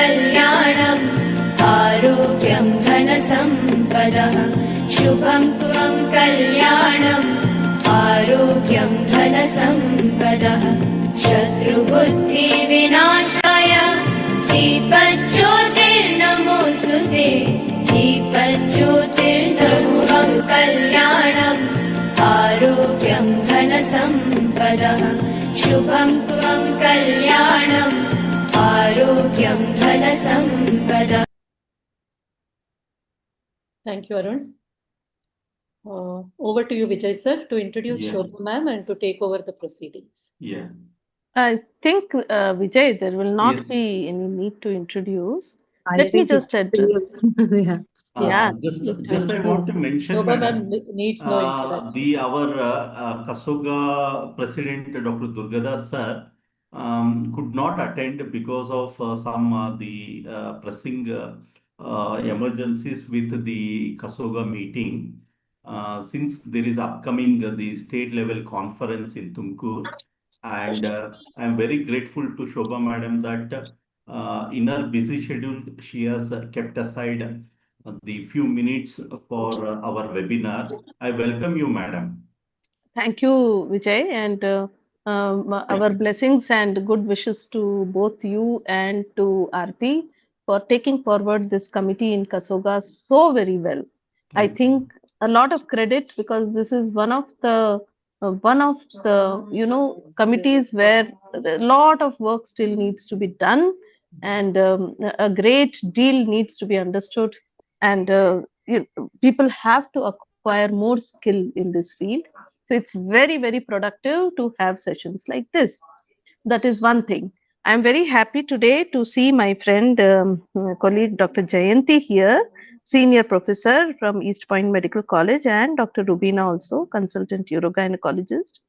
कल्याणम् आरोग्यं धनसम्पदः शुभं त्वं कल्याणम् आरोग्यं धनसम्पदः शत्रुबुद्धिविनाशाय दीपज्योतिर्नमोऽस्तुते दीपज्योतिर्नमोऽहं कल्याणम् आरोग्यं धनसम्पदः शुभं त्वं कल्याणम् आरोग्यं धनसम्पदः. Thank you, Arun. Over to you, Vijay sir, to introduce Shobha ma'am and to take over the proceedings. I think, Vijay, there will not be any need to introduce. Let me just address. Just I want to mention, Shobha madam, ma'am needs no introduction. our Kasoga president, Dr. Durgadas sir, could not attend because of some the pressing emergencies with the Kasoga meeting. Since there is upcoming the state level conference in Tumkur, and I'm very grateful to Shobha madam that in her busy schedule she has kept aside the few minutes for our webinar. I welcome you, madam. Thank you, Vijay, and our blessings and good wishes to both you and to Aarti for taking forward this committee in Kasoga so very well. I think a lot of credit, because this is one of the committees where a lot of work still needs to be done, and a great deal needs to be understood, and people have to acquire more skill in this field. So it's very, very productive to have sessions like this. That is one thing. I'm very happy today to see my friend, colleague Dr. Jayanti here, senior professor from East Point Medical College, and Dr. Rubina also, consultant urogynecologist.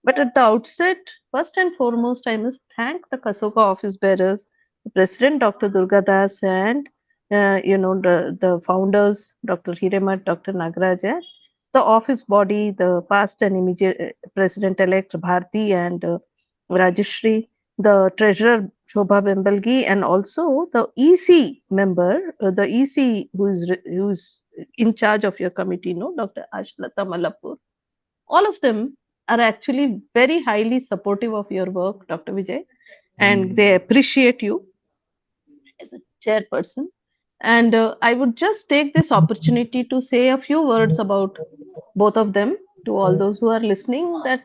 But at the outset, first and foremost, I must thank the Kasoga office bearers, the President Dr. Durgadas, and the founders, Dr. Hiremat, Dr. Nagaraj, the office body, the past and immediate President-elect Bharti and Rajeshri, the treasurer Shobha Bembalgi, and also the EC member, the EC who's in charge of your committee, Dr. Ashlata Malapur. All of them are actually very highly supportive of your work, Dr. Vijay, and they appreciate you as a chairperson. And I would just take this opportunity to say a few words about both of them to all those who are listening, that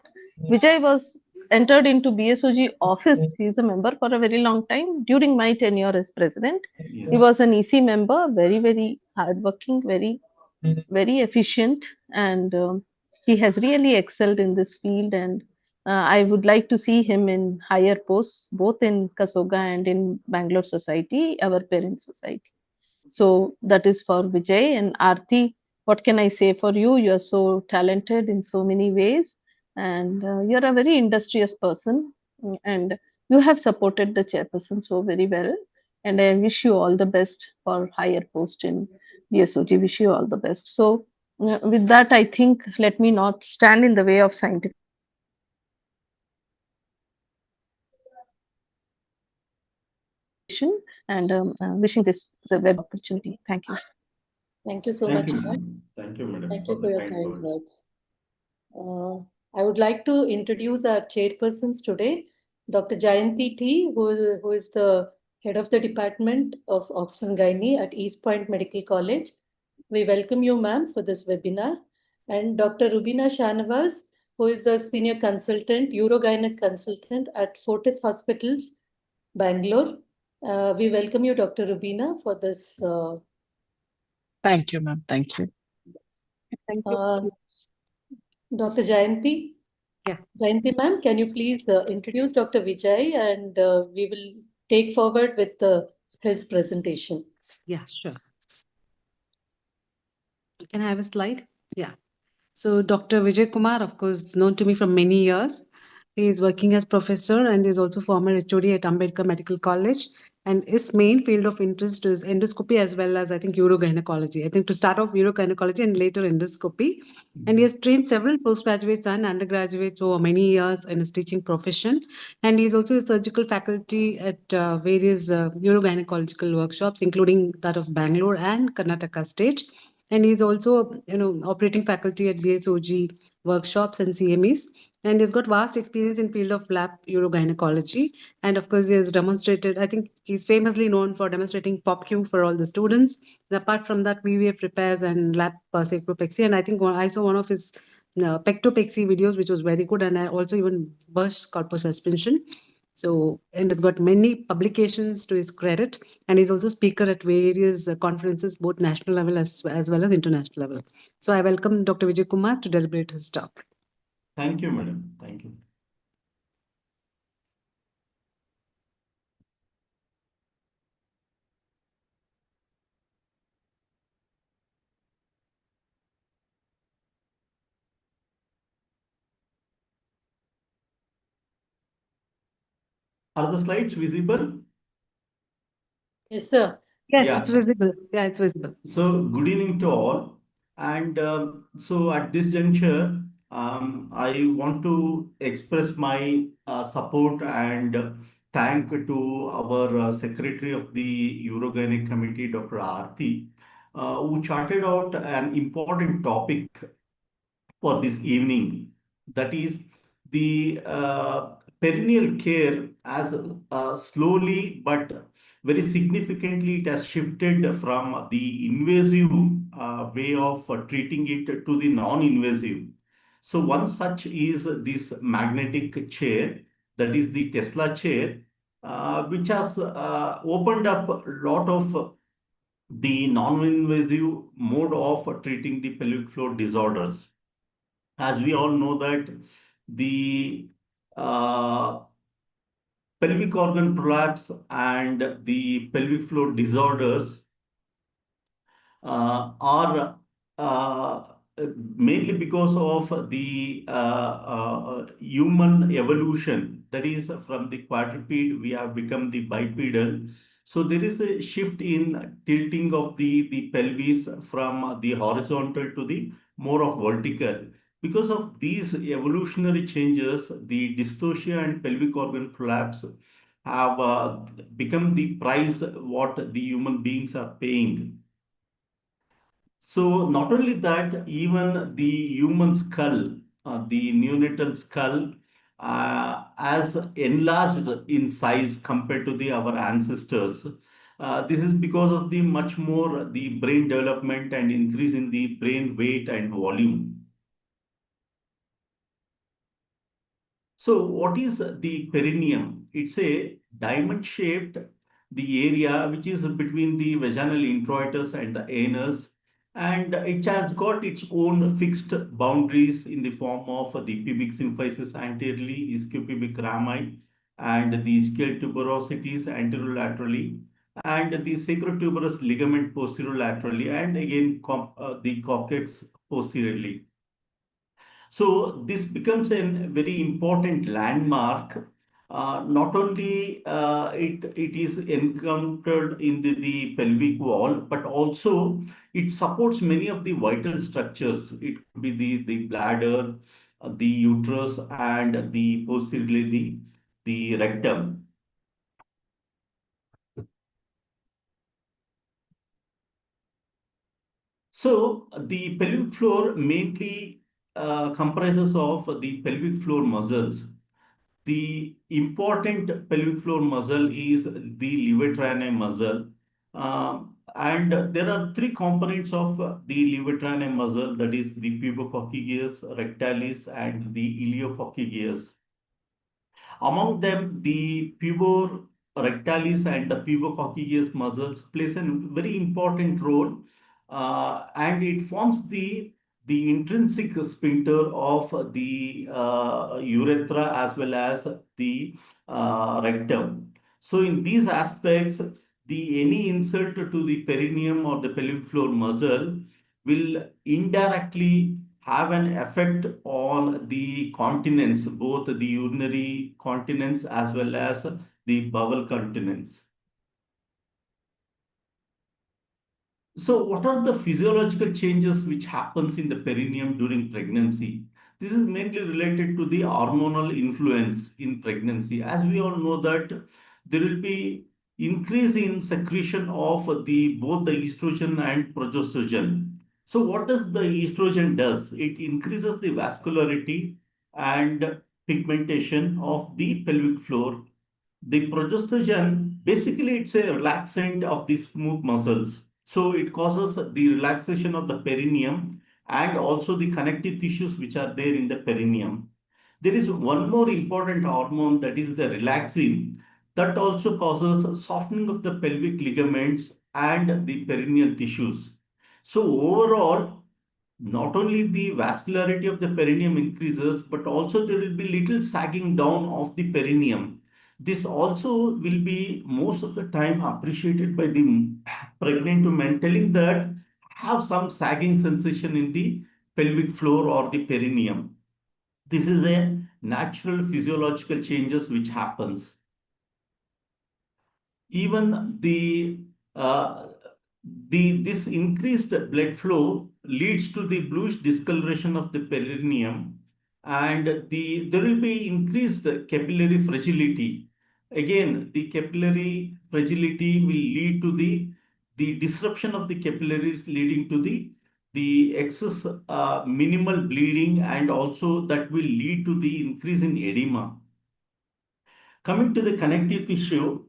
Vijay was entered into BSOG office. He is a member for a very long time. During my tenure as president, he was an EC member, very, very hardworking, very, very efficient, and he has really excelled in this field. And I would like to see him in higher posts, both in Kasoga and in Bangalore Society, our parent society. So that is for Vijay. And Aarti, what can I say for you? You are so talented in so many ways, and you're a very industrious person, and you have supported the chairperson so very well. And I wish you all the best for higher post in BSOG. Wish you all the best. So with that, I think, let me not stand in the way of scientific and wishing this as a web opportunity. Thank you. Thank you so much. Thank you, madam. Thank you for your kind words. I would like to introduce our chairpersons today, Dr. Jayanti T, who is the head of the Department of Obstetrics at East Point Medical College. We welcome you, ma'am, for this webinar. And Dr. Rubina Shanavaz, who is a senior consultant, urogynec consultant at Fortis Hospitals, Bangalore. We welcome you, Dr. Rubina, for this. Thank you, ma'am. Thank you. Thank you. Dr. Jayanti? Yeah. Jayanti ma'am, can you please introduce Dr. Vijay, and we will take forward with his presentation. Yeah, sure. Can I have a slide? Yeah. So Dr. Vijay Kumar, of course, known to me for many years. He is working as professor and is also former HOD at Ambedkar Medical College. And his main field of interest is endoscopy as well as I think urogynecology. I think to start off urogynecology and later endoscopy. And he has trained several postgraduates and undergraduates over many years in his teaching profession. And he is also a surgical faculty at various urogynecological workshops, including that of Bangalore and Karnataka State. And he's also, operating faculty at BSOG workshops and CMEs. And he's got vast experience in field of lab urogynecology. And of course, he has demonstrated, I think he's famously known for demonstrating PopQ for all the students. And apart from that, VVF repairs and lab sacropexy. And I think I saw one of his pectopexy videos, which was very good. And I also even burst corpus suspension. So, and has got many publications to his credit, and he's also speaker at various conferences, both national level as well as international level. So, I welcome Dr. Vijay Kumar to deliberate his talk. Thank you, madam. Thank you. Are the slides visible? Yes, sir. Yes, Yeah. it's visible. Yeah, it's visible. So, good evening to all. And so, at this juncture, I want to express my support and thank to our Secretary of the Eurogynec Committee, Dr. Aarti, who charted out an important topic for this evening. That is the perennial care as slowly but very significantly it has shifted from the invasive way of treating it to the non-invasive. So one such is this magnetic chair, that is the Tesla chair, which has opened up a lot of the non-invasive mode of treating the pelvic floor disorders. As we all know that the pelvic organ prolapse and the pelvic floor disorders are mainly because of the human evolution. That is, from the quadruped, we have become the bipedal. So there is a shift in tilting of the pelvis from the horizontal to the more of vertical. Because of these evolutionary changes, the dystocia and pelvic organ prolapse have become the price what the human beings are paying. So not only that, even the human skull, the neonatal skull, has enlarged in size compared to our ancestors. This is because of the much more the brain development and increase in the brain weight and volume. So what is the perineum? It's a diamond shaped the area which is between the vaginal introitus and the anus, and it has got its own fixed boundaries in the form of the pubic symphysis anteriorly, ischiopubic rami, and the ischial tuberosities anterolaterally, and the sacrotuberous ligament posterolaterally, and again the coccyx posteriorly. So this becomes a very important landmark. Not only it is encountered in the pelvic wall, but also it supports many of the vital structures. It could be the bladder, the uterus, and the posteriorly the rectum. So the pelvic floor mainly comprises of the pelvic floor muscles. The important pelvic floor muscle is the levatrinae muscle. And there are three components of the levatrinae muscle, that is the pubococcygeus, rectalis, and the iliococcygeus. Among them, the pubor rectalis and the pubococcygeus muscles plays a very important role, and it forms the intrinsic sphincter of the urethra as well as the rectum. So, in these aspects, any insult to the perineum or the pelvic floor muscle will indirectly have an effect on the continence, both the urinary continence as well as the bowel continence. So what are the physiological changes which happens in the perineum during pregnancy? This is mainly related to the hormonal influence in pregnancy. As we all know that there will be increase in secretion of the both the estrogen and progesterone. So what does the estrogen does? It increases the vascularity and pigmentation of the pelvic floor. The progesterone, basically it's a relaxant of the smooth muscles. So it causes the relaxation of the perineum and also the connective tissues which are there in the perineum. There is one more important hormone, that is the relaxin, that also causes softening of the pelvic ligaments and the perineal tissues. So overall, not only the vascularity of the perineum increases, but also there will be little sagging down of the perineum. This also will be most of the time appreciated by the pregnant women, telling that have some sagging sensation in the pelvic floor or the perineum. This is a natural physiological changes which happens. Even uh, this increased blood flow leads to the bluish discoloration of the perineum, and there will be increased capillary fragility. Again, the capillary fragility will lead to the disruption of the capillaries, leading to the excess minimal bleeding, and also that will lead to the increase in edema. Coming to the connective tissue,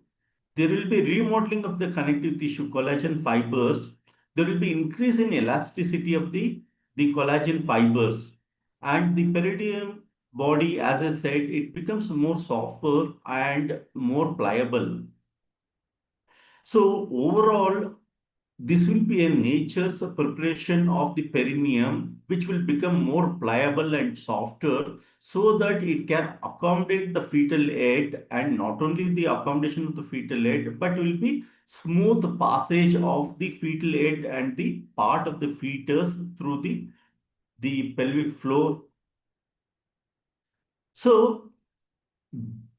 there will be remodeling of the connective tissue, collagen fibers. There will be increase in elasticity of the collagen fibers. And the perineum body, as I said, it becomes more softer and more pliable. So overall, this will be a nature's preparation of the perineum, which will become more pliable and softer so that it can accommodate the fetal head, and not only the accommodation of the fetal head, but will be smooth passage of the fetal head and the part of the fetus through the pelvic floor. So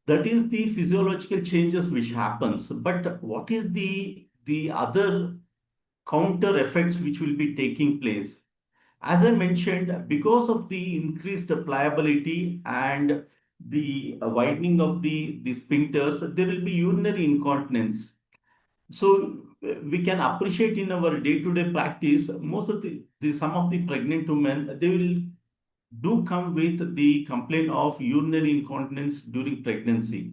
that is the physiological changes which happens. But what is the other counter effects which will be taking place? As I mentioned, because of the increased pliability and the widening of the sphincters, there will be urinary incontinence. So we can appreciate in our day-to-day practice, most of the some of the pregnant women, they will do come with the complaint of urinary incontinence during pregnancy.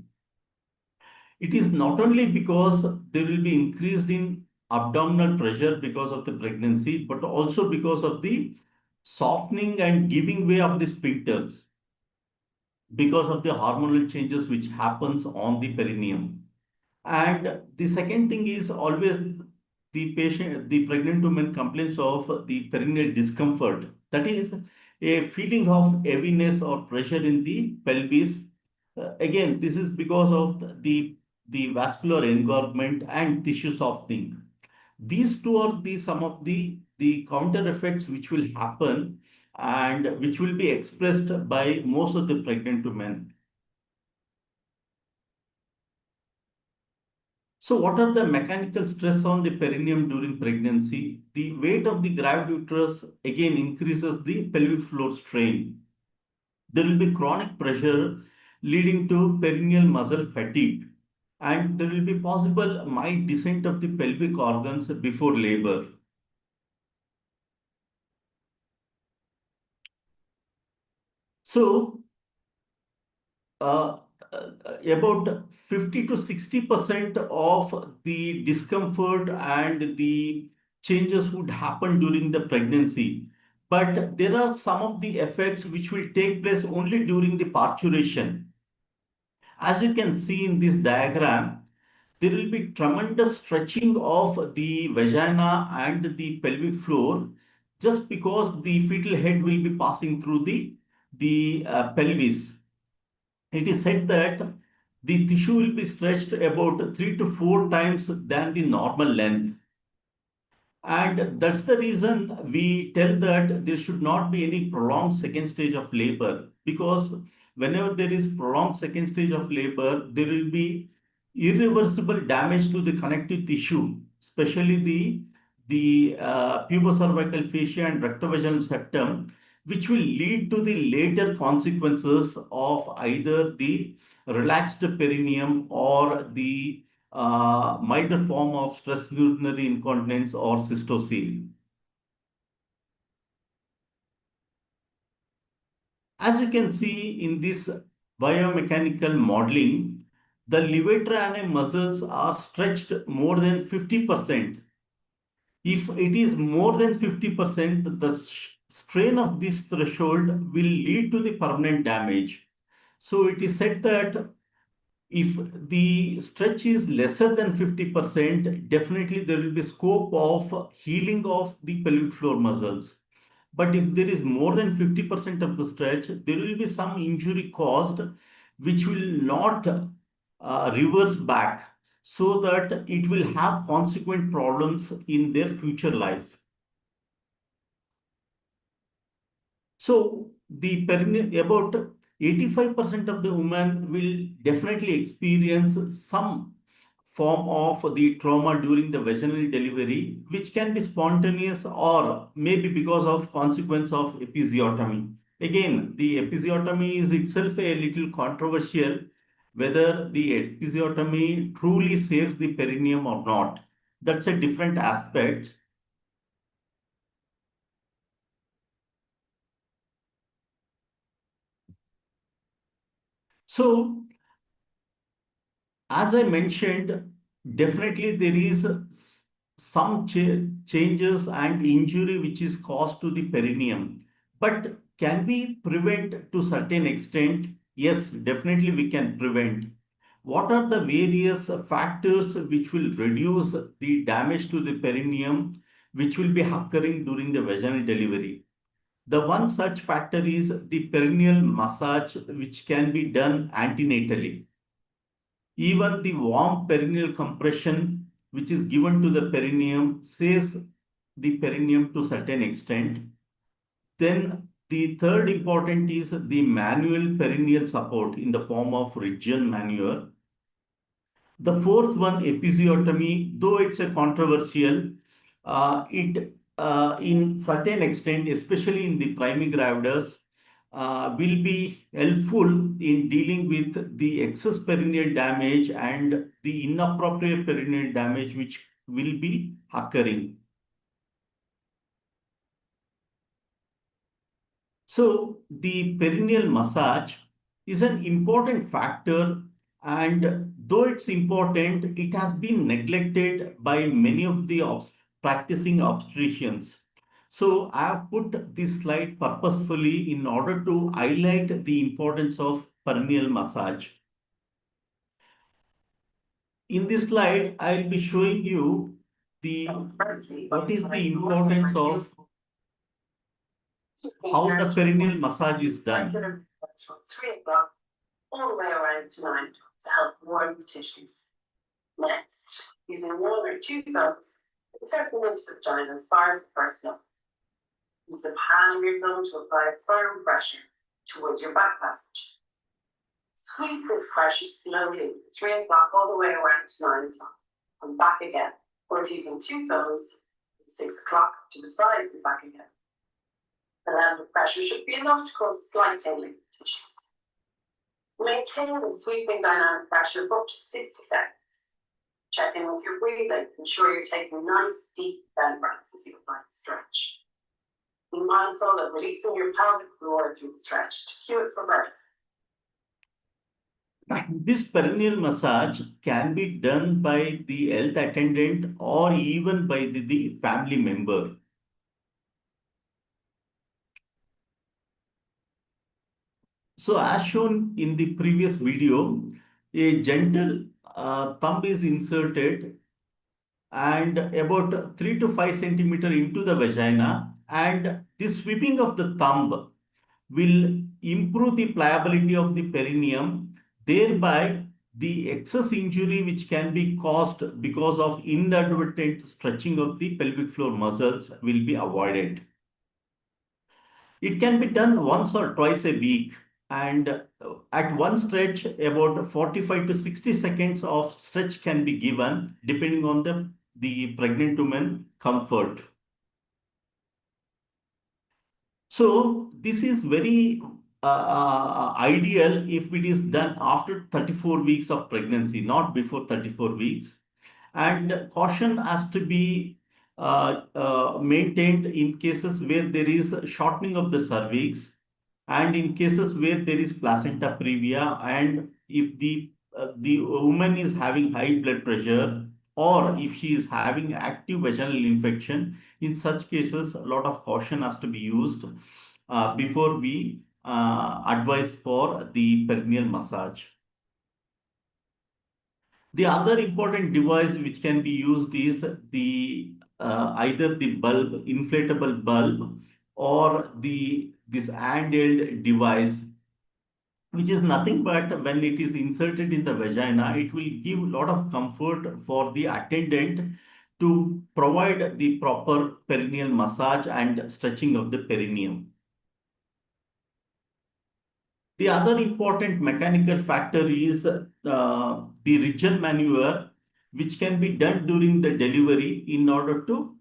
It is not only because there will be increased in abdominal pressure because of the pregnancy, but also because of the softening and giving way of the sphincters because of the hormonal changes which happens on the perineum. And the second thing is always the pregnant woman complains of the perineal discomfort. That is a feeling of heaviness or pressure in the pelvis. Again, this is because of the vascular engorgement and tissue softening. These two are some of the counter effects which will happen and which will be expressed by most of the pregnant women. So what are the mechanical stress on the perineum during pregnancy? The weight of the gravid uterus again increases the pelvic floor strain. There will be chronic pressure leading to perineal muscle fatigue, and there will be possible mild descent of the pelvic organs before labor. So uh, about 50 to 60% of the discomfort and the changes would happen during the pregnancy. But there are some of the effects which will take place only during the parturition. As you can see in this diagram, there will be tremendous stretching of the vagina and the pelvic floor just because the fetal head will be passing through the pelvis. It is said that the tissue will be stretched about 3 to 4 times than the normal length. And that's the reason we tell that there should not be any prolonged second stage of labor, because whenever there is prolonged second stage of labor, there will be irreversible damage to the connective tissue, especially the pubocervical fascia and rectovaginal septum, which will lead to the later consequences of either the relaxed perineum or the milder form of stress urinary incontinence or cystocele. As you can see in this biomechanical modeling, the levator ani muscles are stretched more than 50%. If it is more than 50%, the strain of this threshold will lead to the permanent damage. So it is said that if the stretch is lesser than 50%, definitely there will be scope of healing of the pelvic floor muscles. But if there is more than 50% of the stretch, there will be some injury caused, which will not reverse back, so that it will have consequent problems in their future life. So the about 85% of the women will definitely experience some form of the trauma during the vaginal delivery, which can be spontaneous or maybe because of consequence of episiotomy. Again, the episiotomy is itself a little controversial, whether the episiotomy truly saves the perineum or not. That's a different aspect. So, as I mentioned, definitely there is some changes and injury which is caused to the perineum. But can we prevent to certain extent? Yes, definitely we can prevent. What are the various factors which will reduce the damage to the perineum which will be occurring during the vaginal delivery? The one such factor is the perineal massage, which can be done antenatally. Even the warm perineal compression, which is given to the perineum, saves the perineum to a certain extent. Then the third important is the manual perineal support in the form of Ridgeon maneuver. The fourth one, episiotomy, though it's a controversial, it in certain extent, especially in the primigravidas, will be helpful in dealing with the excess perineal damage and the inappropriate perineal damage which will be occurring. So the perineal massage is an important factor, and though it's important, it has been neglected by many of the practicing obstetricians. So I have put this slide purposefully in order to highlight the importance of perineal massage. In this slide, I'll be showing you what is the importance of how the perineal massage is done. From 3 o'clock all the way around to 9 to help warm the tissues. Next, using one or two thumbs, insert them into the vagina as far as the first nut. Use the palm of your thumb to apply firm pressure towards your back passage. Squeeze this pressure slowly from 3 o'clock all the way around to 9 o'clock and back again, or if using two thumbs, from 6 o'clock to the sides and back again. The level of pressure should be enough to cause a slight tingling of the tissues. Maintain the sweeping dynamic pressure for up to 60 seconds. Check in with your breathing. Ensure you're taking nice, deep belly breaths as you apply the stretch. Be mindful of releasing your pelvic floor through the stretch to cue it for birth. This perineal massage can be done by the health attendant or even by the family member. So as shown in the previous video, a gentle thumb is inserted and about 3 to 5 centimeter into the vagina, and this sweeping of the thumb will improve the pliability of the perineum, thereby the excess injury which can be caused because of inadvertent stretching of the pelvic floor muscles will be avoided. It can be done once or twice a week, and at one stretch, about 45 to 60 seconds of stretch can be given depending on the pregnant woman comfort. So this is very ideal if it is done after 34 weeks of pregnancy, not before 34 weeks. And caution has to be maintained in cases where there is shortening of the cervix, and in cases where there is placenta previa, and if the woman is having high blood pressure, or if she is having active vaginal infection. In such cases, a lot of caution has to be used before we advise for the perineal massage. The other important device which can be used is the either the bulb, inflatable bulb, or this handheld device, which is nothing but when it is inserted in the vagina, it will give a lot of comfort for the attendant to provide the proper perineal massage and stretching of the perineum. The other important mechanical factor is the Ridgen maneuver, which can be done during the delivery in order to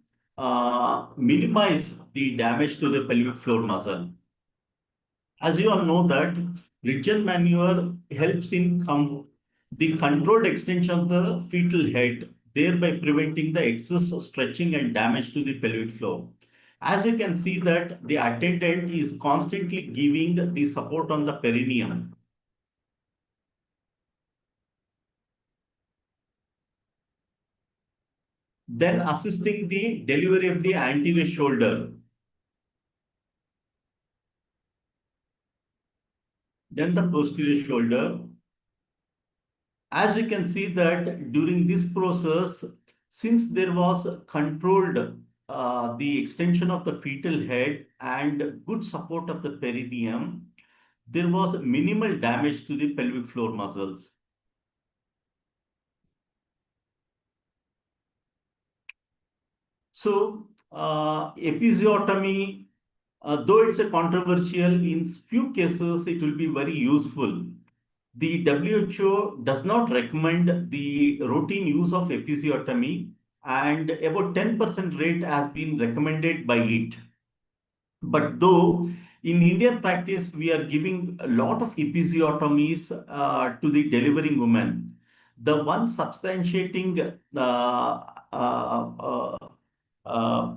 minimize the damage to the pelvic floor muscle. As you all know that Ridgen maneuver helps in the controlled extension of the fetal head, thereby preventing the excess stretching and damage to the pelvic floor. As you can see that the attendant is constantly giving the support on the perineum. Then assisting the delivery of the anterior shoulder. Then the posterior shoulder. As you can see that during this process, since there was controlled the extension of the fetal head and good support of the perineum, there was minimal damage to the pelvic floor muscles. So, episiotomy, though it's a controversial, in few cases it will be very useful. The WHO does not recommend the routine use of episiotomy, and about 10% rate has been recommended by it. But though in Indian practice, we are giving a lot of episiotomies to the delivering women. The one substantiating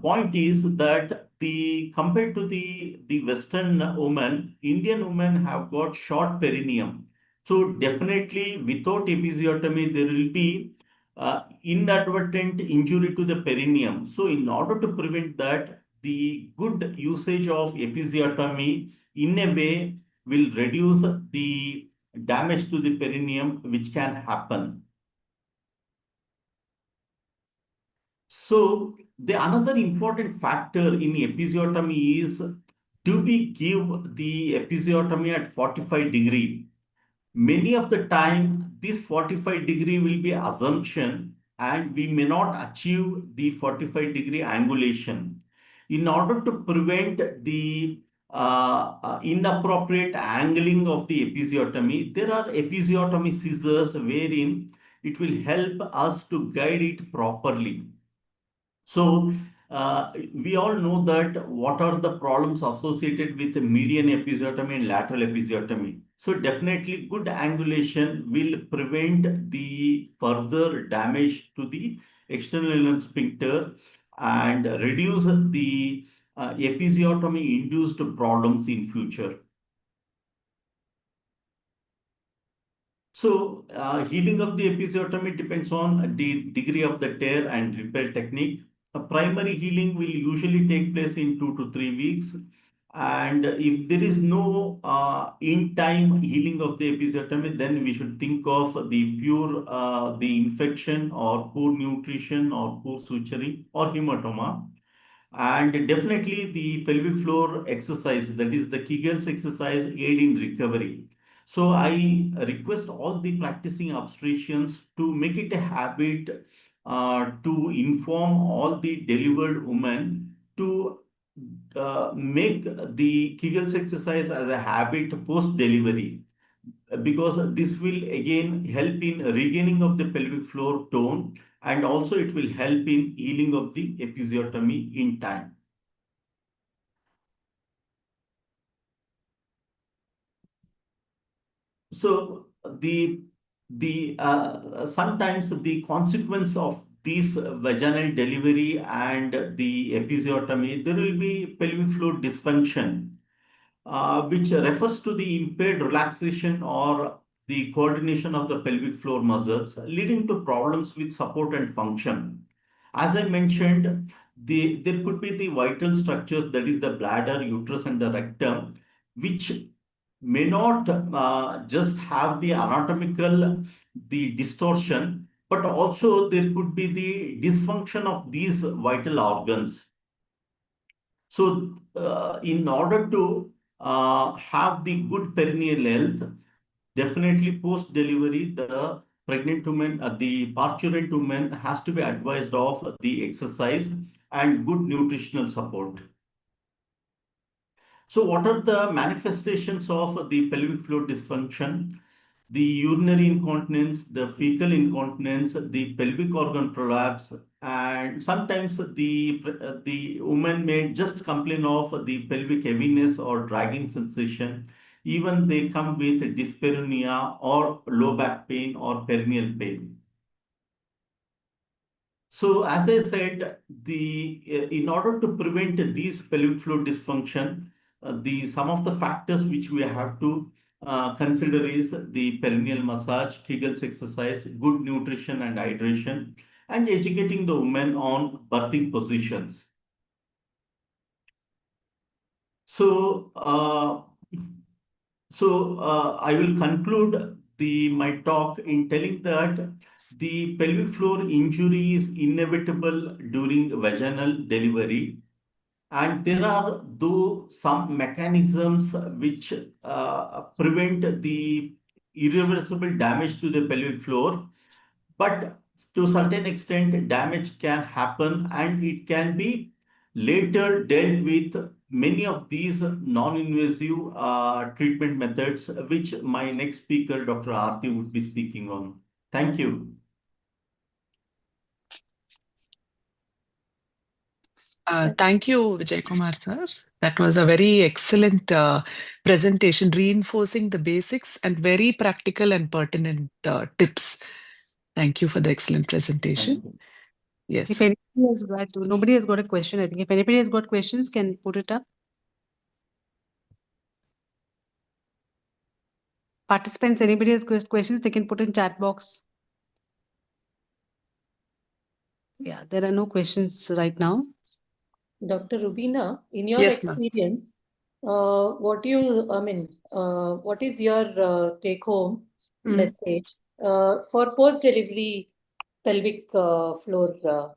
point is that compared to the Western woman, Indian women have got short perineum. So definitely without episiotomy, there will be inadvertent injury to the perineum. So in order to prevent that, the good usage of episiotomy in a way will reduce the damage to the perineum which can happen. So the another important factor in episiotomy is, do we give the episiotomy at 45 degree? Many of the time, this 45-degree will be assumption, and we may not achieve the 45-degree angulation. In order to prevent the inappropriate angling of the episiotomy, there are episiotomy scissors wherein it will help us to guide it properly. So we all know that what are the problems associated with median episiotomy and lateral episiotomy. So definitely good angulation will prevent the further damage to the external anal sphincter and reduce the episiotomy induced problems in future. So healing of the episiotomy depends on the degree of the tear and repair technique. A primary healing will usually take place in 2 to 3 weeks. And if there is no in-time healing of the episiotomy, then we should think of the pure the infection or poor nutrition or poor suturing or hematoma. And definitely the pelvic floor exercise, that is the Kegels exercise, aid in recovery. So I request all the practicing obstetricians to make it a habit to inform all the delivered women to make the Kegels exercise as a habit post-delivery, because this will again help in regaining of the pelvic floor tone, and also it will help in healing of the episiotomy in time. So the sometimes the consequence of these vaginal delivery and the episiotomy, there will be pelvic floor dysfunction, which refers to the impaired relaxation or the coordination of the pelvic floor muscles, leading to problems with support and function. As I mentioned, there could be the vital structures, that is the bladder, uterus, and the rectum, which may not just have the anatomical the distortion, but also there could be the dysfunction of these vital organs. So, in order to have the good perineal health, definitely post delivery, the pregnant woman, the parturient woman has to be advised of the exercise and good nutritional support. So, what are the manifestations of the pelvic floor dysfunction? The urinary incontinence, the fecal incontinence, the pelvic organ prolapse, and sometimes the woman may just complain of the pelvic heaviness or dragging sensation. Even they come with dyspareunia or low back pain or perineal pain. So, as I said, in order to prevent these pelvic floor dysfunction, the some of the factors which we have to consider is the perineal massage, Kegels exercise, good nutrition and hydration, and educating the women on birthing positions. So, I will conclude my talk in telling that the pelvic floor injury is inevitable during vaginal delivery, and there are though some mechanisms which prevent the irreversible damage to the pelvic floor, but to a certain extent damage can happen and it can be later dealt with many of these non-invasive treatment methods, which my next speaker, Dr. Aarti, would be speaking on. Thank you. Thank you, Vijay Kumar sir. That was a very excellent presentation, reinforcing the basics and very practical and pertinent tips. Thank you for the excellent presentation. Yes. If anybody has got, nobody has got a question, I think if anybody has got questions, can put it up. Participants, anybody has questions, they can put in chat box. Yeah, there are no questions right now. Dr. Rubina, in your Yes, ma'am. experience, what is your take home message for post-delivery pelvic floor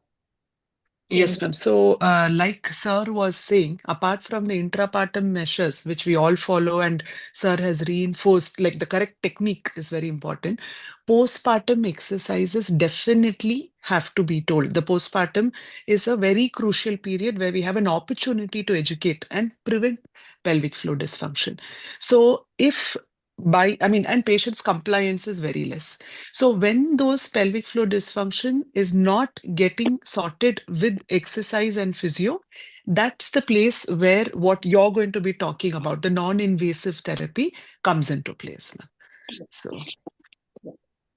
Yes, change? ma'am. So, like Sir was saying, apart from the intrapartum measures, which we all follow, and Sir has reinforced, like the correct technique is very important. Postpartum exercises definitely have to be told. The postpartum is a very crucial period where we have an opportunity to educate and prevent pelvic floor dysfunction. So, if and patients' compliance is very less. So when those pelvic floor dysfunction is not getting sorted with exercise and physio, that's the place where what you're going to be talking about, the non-invasive therapy, comes into place. So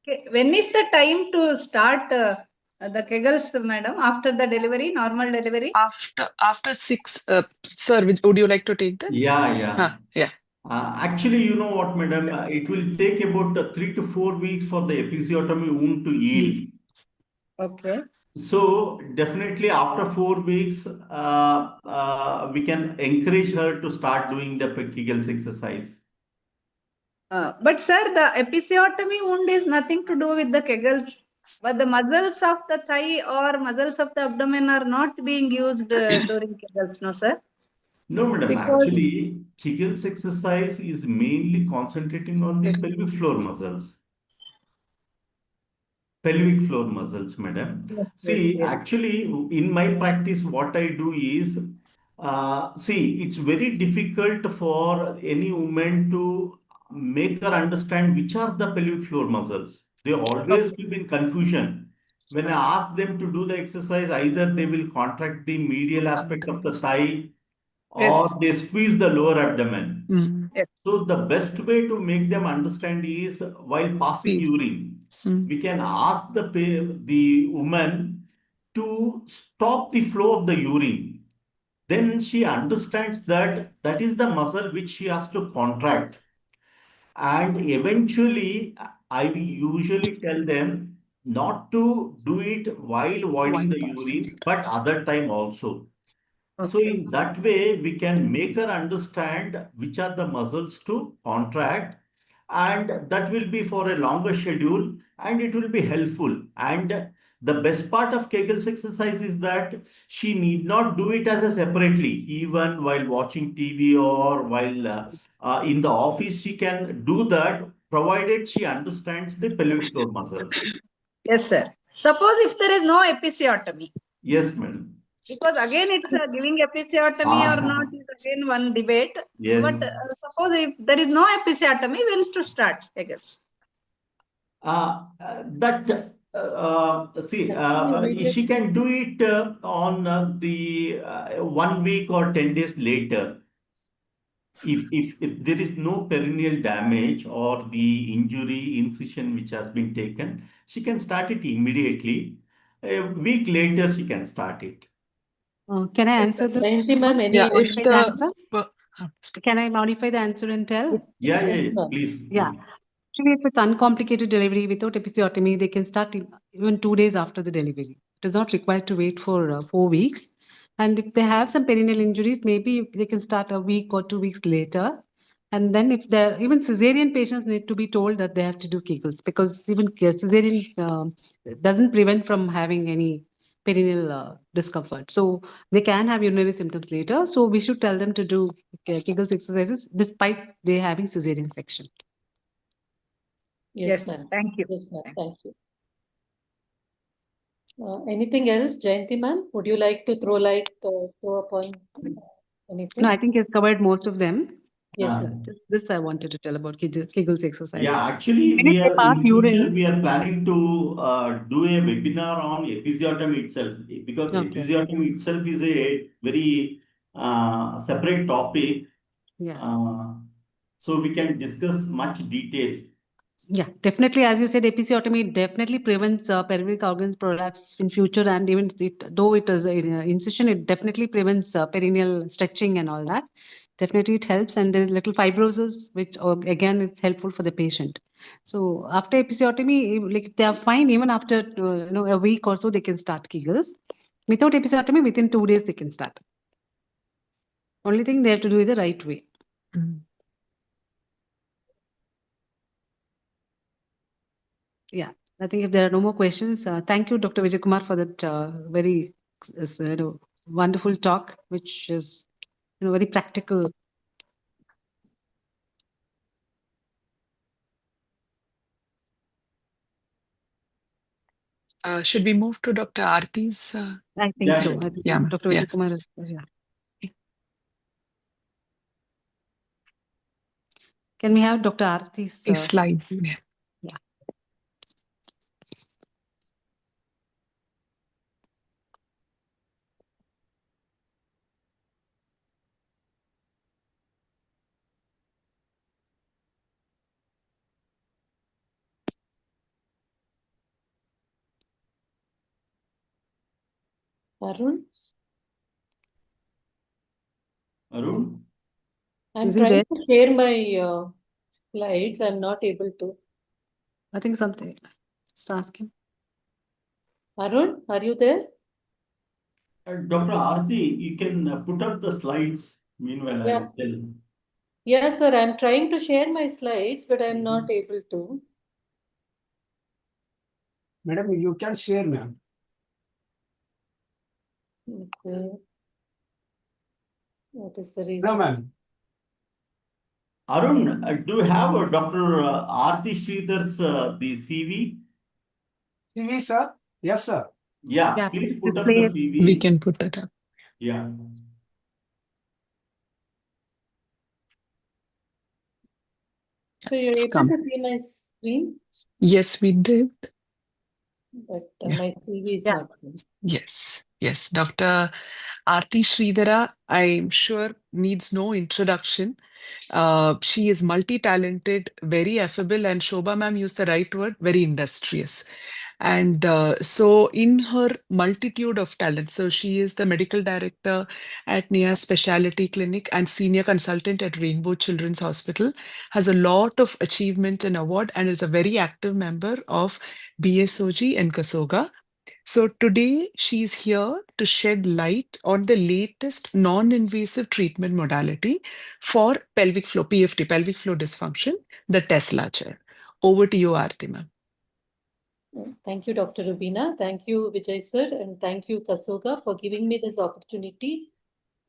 Okay. When is the time to start the Kegels, madam? After the delivery, normal delivery? after 6, sir, would you like to take that? Yeah. Yeah. Actually, you know what, madam, it will take about 3 to 4 weeks for the episiotomy wound to heal. Okay. So definitely after 4 weeks, we can encourage her to start doing the Kegels exercise. But sir, the episiotomy wound is nothing to do with the Kegels. But the muscles of the thigh or muscles of the abdomen are not being used during Kegels, no sir? No, madam. Because Actually, Kegel's exercise is mainly concentrating on the pelvic floor muscles. Pelvic floor muscles, madam. yes, yes, See, yes. actually, in my practice, what I do is, see, it's very difficult for any woman to make her understand which are the pelvic floor muscles. They always Okay. will be in confusion. When I ask them to do the exercise, either they will contract the medial aspect of the thigh or Yes, they squeeze the lower abdomen. Mm. yes, So the best way to make them understand is while passing Please. urine, Mm. we can ask the woman to stop the flow of the urine. Then she understands that that is the muscle which she has to contract. And eventually, I usually tell them not to do it while voiding While the passing urine, it. but other time also. So okay. in that way, we can make her understand which are the muscles to contract, and that will be for a longer schedule and it will be helpful. And the best part of Kegel's exercise is that she need not do it as a separately, even while watching TV or while in the office, she can do that provided she understands the pelvic floor muscles. Yes, sir. Suppose if there is no episiotomy, Yes, madam. because again it's giving episiotomy or not Ah, is again one debate. But yes. suppose if there is no episiotomy, when to start Kegels? That see, Actually, she immediately. can do it on the 1 week or 10 days later. If there is no perineal damage or the injury incision which has been taken, she can start it immediately. A week later, she can start it. Can I Yes, answer sir. this Jayanti one? ma'am, Yeah, any if Modify the the answer? uh, Can I modify the answer and tell? Yeah, yeah, yes, yeah. ma'am. Please, Yeah. please. Actually, if it's uncomplicated delivery without episiotomy, they can start even 2 days after the delivery. It is not required to wait for 4 weeks. And if they have some perineal injuries, maybe they can start a week or 2 weeks later. And then if they're even cesarean patients need to be told that they have to do Kegels because even cesarean doesn't prevent from having any perineal discomfort. So they can have urinary symptoms later. So we should tell them to do Kegels exercises despite they having cesarean section. Yes, Yes, ma'am. thank you. Yes, ma'am. Thank Thank you. Anything else, Jayanti ma'am? Would you like to throw upon anything? No, I think you've covered most of them. Yes, Uh, ma'am. Just this I wanted to tell about Kegels Yeah, exercises. actually, When if we they are pass in future urine, we are planning to do a webinar on episiotomy itself because okay, episiotomy itself is a very separate topic. yeah, Uh, so we can discuss much detail. yeah, definitely. As you said, episiotomy definitely prevents pelvic organs prolapse in future, and even though it is an incision, it definitely prevents perineal stretching and all that. Definitely, it helps, and there is little fibrosis, which again is helpful for the patient. So after episiotomy, like if they are fine, even after a week or so, they can start Kegels. Without episiotomy, within 2 days they can start. Only thing they have to do it the right way. Mm. Yeah, I think if there are no more questions, thank you, Dr. Vijay Kumar, for that very wonderful talk, which is very practical. Should we move to Dr. Aarti's? I think Yeah, so. yeah. I think Yeah, Dr. yeah. Vijay Kumar, yeah. Can we have Dr. Aarti's? A slide. Yeah. Yeah. Arun, Arun? I'm Is he trying there? to share my slides. I'm not able to. I think something. Just ask him. Arun, are you there? Dr. Aarti, you can put up the slides. Meanwhile, Yeah. I'll tell. Yes, sir. I'm trying to share my slides, but I'm not able to. Madam, you can share, ma'am. Okay. What is the No, reason? ma'am. Arun, do you have Dr. Aarti Sridhar's the CV? CV, sir? Yes, sir. Yeah, Yeah, please put up display the it. We CV. can put that up. Yeah. So you're It's able come. to see my screen, Yes, we did. but Yeah. my CV is Yeah. not seen. Yes. Yes. Dr. Aarti Sridhara, I'm sure needs no introduction. She is multi-talented, very affable, and Shobha ma'am used the right word, very industrious. And so, in her multitude of talents, so she is the medical director at Nia Specialty Clinic and senior consultant at Rainbow Children's Hospital, has a lot of achievement and award, and is a very active member of BSOG and Kasoga. So today she's here to shed light on the latest non-invasive treatment modality for pelvic floor, PFD, pelvic floor dysfunction, the Tesla chair. Over to you, Aarti ma'am. Thank you, Dr. Rubina. Thank you, Vijay sir, and thank you, Kasoga, for giving me this opportunity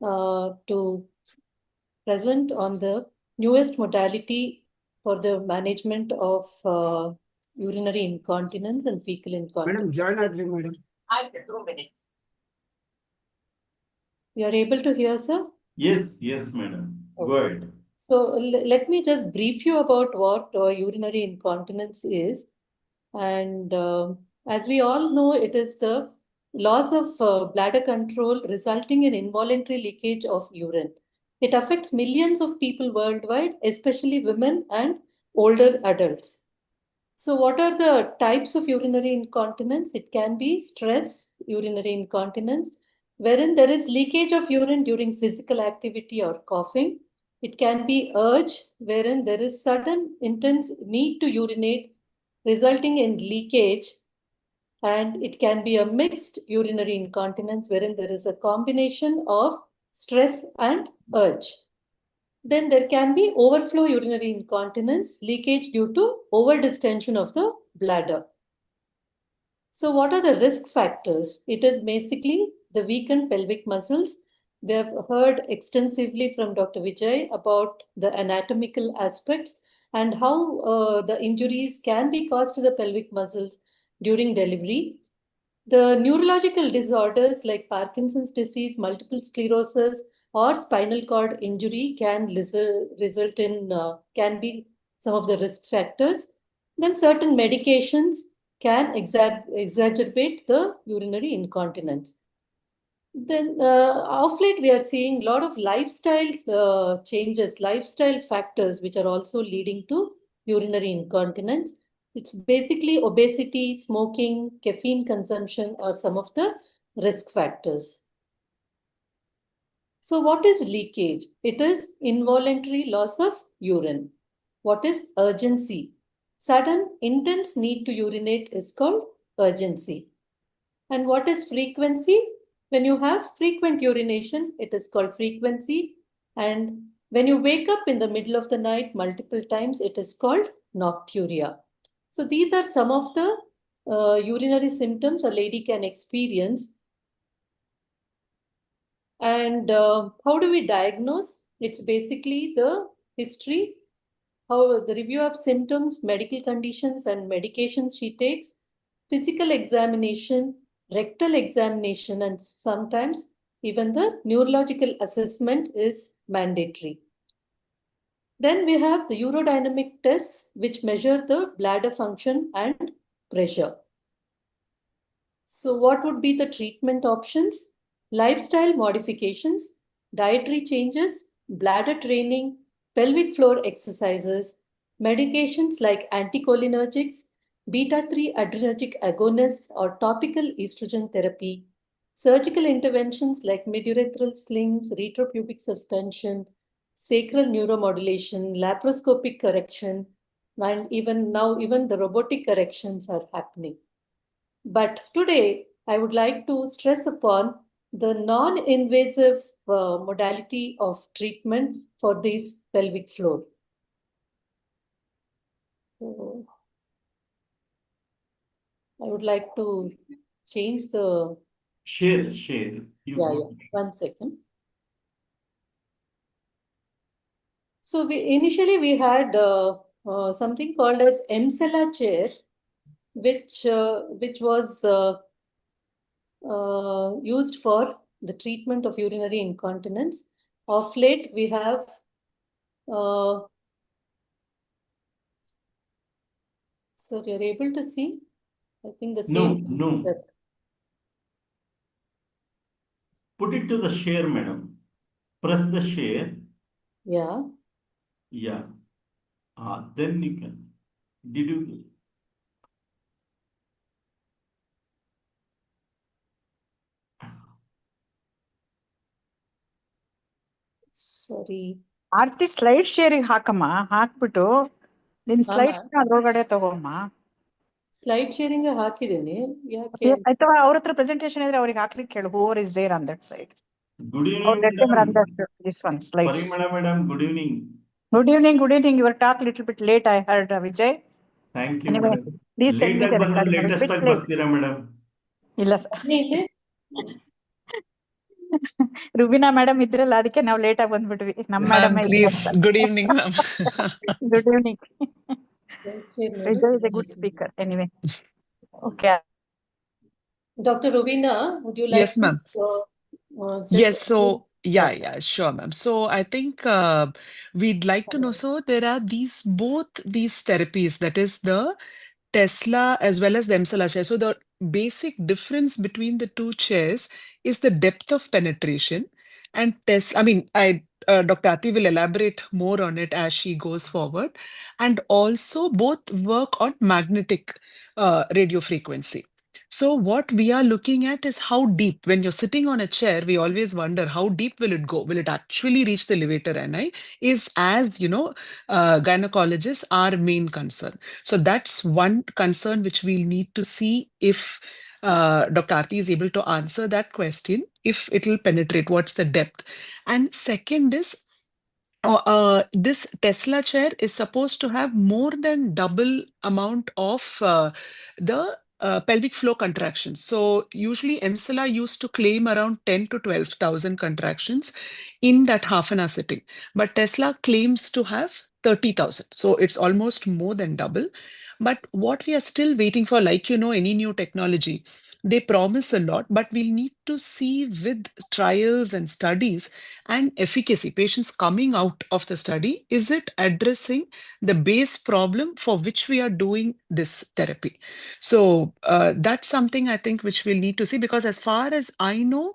to present on the newest modality for the management of urinary incontinence and fecal Madam, incontinence. join us, madam. You are able to hear, sir? Yes, yes, madam. Go Okay. ahead. So let me just brief you about what urinary incontinence is. And as we all know, it is the loss of bladder control resulting in involuntary leakage of urine. It affects millions of people worldwide, especially women and older adults. So, what are the types of urinary incontinence? It can be stress urinary incontinence, wherein there is leakage of urine during physical activity or coughing. It can be urge, wherein there is sudden intense need to urinate, resulting in leakage. And it can be a mixed urinary incontinence, wherein there is a combination of stress and urge. Then there can be overflow urinary incontinence, leakage due to overdistension of the bladder. So, what are the risk factors? It is basically the weakened pelvic muscles. We have heard extensively from Dr. Vijay about the anatomical aspects and how the injuries can be caused to the pelvic muscles during delivery. The neurological disorders like Parkinson's disease, multiple sclerosis, or spinal cord injury can result in, can be some of the risk factors. Then certain medications can exacerbate the urinary incontinence. Then, of late, we are seeing a lot of lifestyle changes, lifestyle factors, which are also leading to urinary incontinence. It's basically obesity, smoking, caffeine consumption are some of the risk factors. So, what is leakage? It is involuntary loss of urine. What is urgency? Sudden, intense need to urinate is called urgency. And what is frequency? When you have frequent urination, it is called frequency. And when you wake up in the middle of the night multiple times, it is called nocturia. So these are some of the urinary symptoms a lady can experience. And how do we diagnose? It's basically the history, how the review of symptoms, medical conditions, and medications she takes, physical examination, rectal examination, and sometimes even the neurological assessment is mandatory. Then we have the urodynamic tests, which measure the bladder function and pressure. So, what would be the treatment options? Lifestyle modifications, dietary changes, bladder training, pelvic floor exercises, medications like anticholinergics, beta 3 adrenergic agonists, or topical estrogen therapy, surgical interventions like midurethral slings, retropubic suspension, sacral neuromodulation, laparoscopic correction, and even now, even the robotic corrections are happening. But today, I would like to stress upon the non-invasive modality of treatment for this pelvic floor. So, I would like to change the, Share. You yeah, go. yeah, 1 second. So initially we had something called as Emsella chair, which was used for the treatment of urinary incontinence. Of late, we have so you're able to see, I think the same No. concept. Put it to the share, madam. Press the share. Yeah. Yeah. Then you can. Did you? Sorry. Aarti slide sharing ಹಾಕಮ್ಮ, ಹಾಕ್ಬಿಟ್ಟು ನಿನ್ slides ಅದ್ರೊಳಗಡೆ ತಗೋಮ್ಮ. Slide sharing ಹಾಕಿದ್ದೀನಿ. ಯಾಕೆ? ಅಥವಾ ಅವ್ರ ಹತ್ರ ಪ್ರೆಸೆಂಟೇಶನ್ ಇದ್ರೆ ಅವ್ರಿಗೆ ಹಾಕ್ಲಿಕ್ಕೆ ಕೇಳು. Whoever is there on that side. Good evening, This one slides. Parimala madam, good evening. Good evening, good evening. Your talk little bit late, I heard, Vijay. Thank you, Anyway, madam. please send me the recording. Latest ಆಗಿ ಬರ್ತೀರಾ madam? ಇಲ್ಲ sir. Rubina madam ಇದ್ರಲ್ಲ, ಅದಕ್ಕೆ ನಾವು late ಆಗಿ ಬಂದ್ಬಿಟ್ವಿ. ನಮ್ಮ madam Please, good evening, ma'am. Good evening. Vijay is a good speaker. Anyway, okay. Dr. Rubina, would you like Yes, ma'am. Yes, so yeah, sure, ma'am. So I think we'd like to know, so there are both these therapies, that is the Tesla as well as the Emsella chair. So the basic difference between the two chairs is the depth of penetration. And Dr. Ati will elaborate more on it as she goes forward. And also both work on magnetic radio frequency. So what we are looking at is how deep, when you're sitting on a chair, we always wonder how deep will it go? Will it actually reach the levator ani? Is, as you know, gynecologists, our main concern. So that's one concern which we'll need to see if Dr. Aarti is able to answer that question, if it will penetrate, what's the depth. And second is, this Tesla chair is supposed to have more than double amount of the pelvic floor contractions. So usually Emsella used to claim around 10 to 12,000 contractions in that half an hour sitting, but Tesla claims to have 30,000. So it's almost more than double. But what we are still waiting for, like, any new technology, they promise a lot, but we'll need to see with trials and studies and efficacy, patients coming out of the study, is it addressing the base problem for which we are doing this therapy? So that's something I think which we'll need to see, because as far as I know,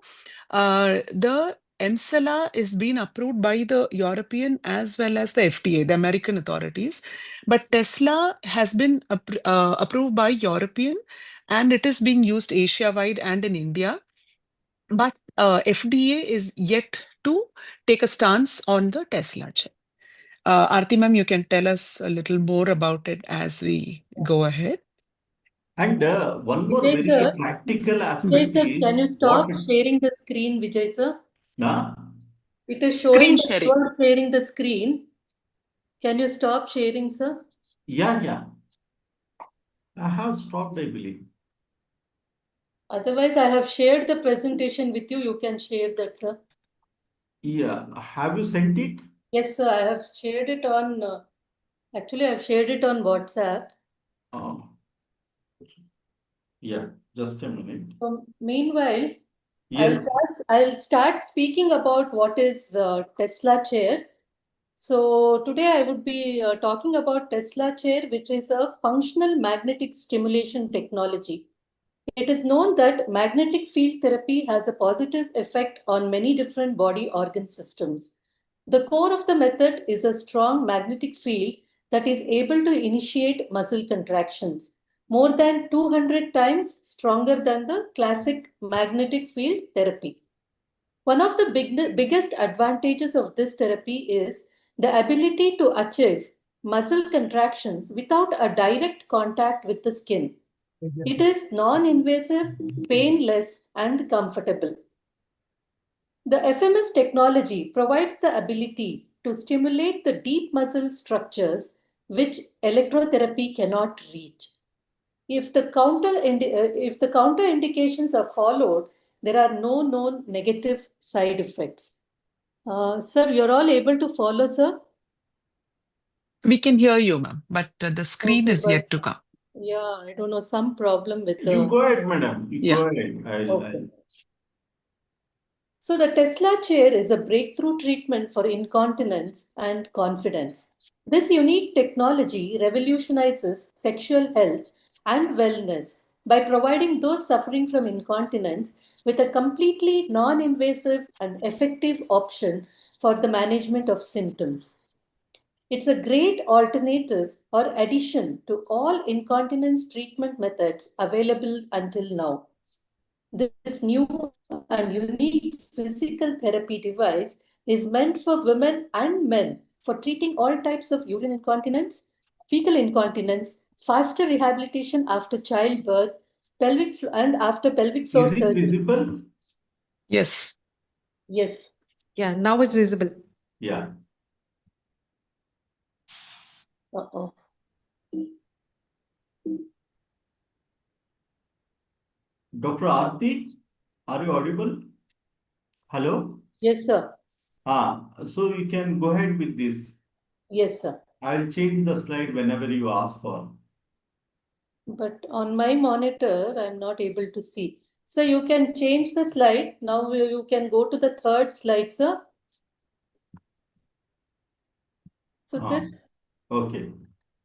the Emsella is being approved by the European as well as the FDA, the American authorities. But Tesla has been approved by European, and it is being used Asia-wide and in India. But FDA is yet to take a stance on the Tesla chair. Aarti ma'am, you can tell us a little more about it as we go ahead. And one more Vijay very sir, practical aspect Vijay sir, is can you stop sharing the screen, Vijay sir? Nah? It is showing Screen that you are sharing the screen. Can you stop sharing, sir? Yeah. I have stopped, I believe. Otherwise, I have shared the presentation with you. You can share that, sir. Yeah. Have you sent it? Yes, sir. I have shared it on. Actually, I've shared it on WhatsApp. Oh. Yeah. Just a minute. So, meanwhile, Yes. I'll start speaking about what is Tesla chair. So today I would be talking about Tesla chair, which is a functional magnetic stimulation technology. It is known that magnetic field therapy has a positive effect on many different body organ systems. The core of the method is a strong magnetic field that is able to initiate muscle contractions, more than 200 times stronger than the classic magnetic field therapy. One of the biggest advantages of this therapy is the ability to achieve muscle contractions without a direct contact with the skin. It is non-invasive, painless, and comfortable. The FMS technology provides the ability to stimulate the deep muscle structures which electrotherapy cannot reach. If the counterindications are followed, there are no known negative side effects. Sir, you're all able to follow, sir? We can hear you, ma'am, but the screen Okay, is but yet to come. yeah, I don't know, some problem with You the. go ahead, madam. You Yeah. go ahead. Okay. So the Tesla chair is a breakthrough treatment for incontinence and confidence. This unique technology revolutionizes sexual health and wellness by providing those suffering from incontinence with a completely non-invasive and effective option for the management of symptoms. It's a great alternative or addition to all incontinence treatment methods available until now. This new and unique physical therapy device is meant for women and men for treating all types of urine incontinence, fecal incontinence, faster rehabilitation after childbirth, and after pelvic floor Is it surgery. visible? Yes. Yes. Yeah, now it's visible. Yeah. Uh-oh. Dr. Aarti, are you audible? Hello? Yes, sir. So you can go ahead with this. Yes, sir. I'll change the slide whenever you ask for. But on my monitor, I'm not able to see. So you can change the slide. Now you can go to the third slide, sir. So Okay.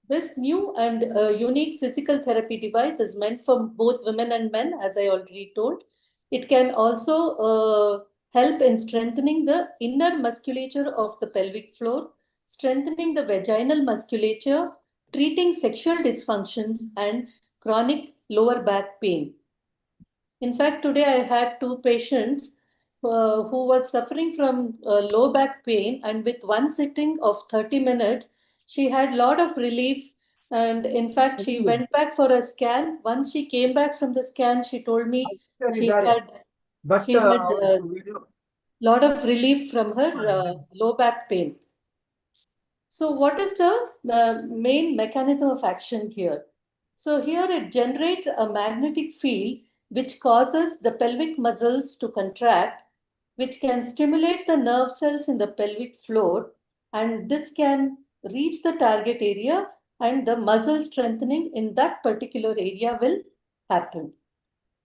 this new and unique physical therapy device is meant for both women and men, as I already told. It can also help in strengthening the inner musculature of the pelvic floor, strengthening the vaginal musculature, treating sexual dysfunctions and chronic lower back pain. In fact, today I had two patients who was suffering from low back pain, and with one sitting of 30 minutes, she had a lot of relief. And in fact, she went back for a scan. Once she came back from the scan, she told me she had a lot of relief from her low back pain. So what is the main mechanism of action here? So here it generates a magnetic field which causes the pelvic muscles to contract, which can stimulate the nerve cells in the pelvic floor, and this can reach the target area, and the muscle strengthening in that particular area will happen.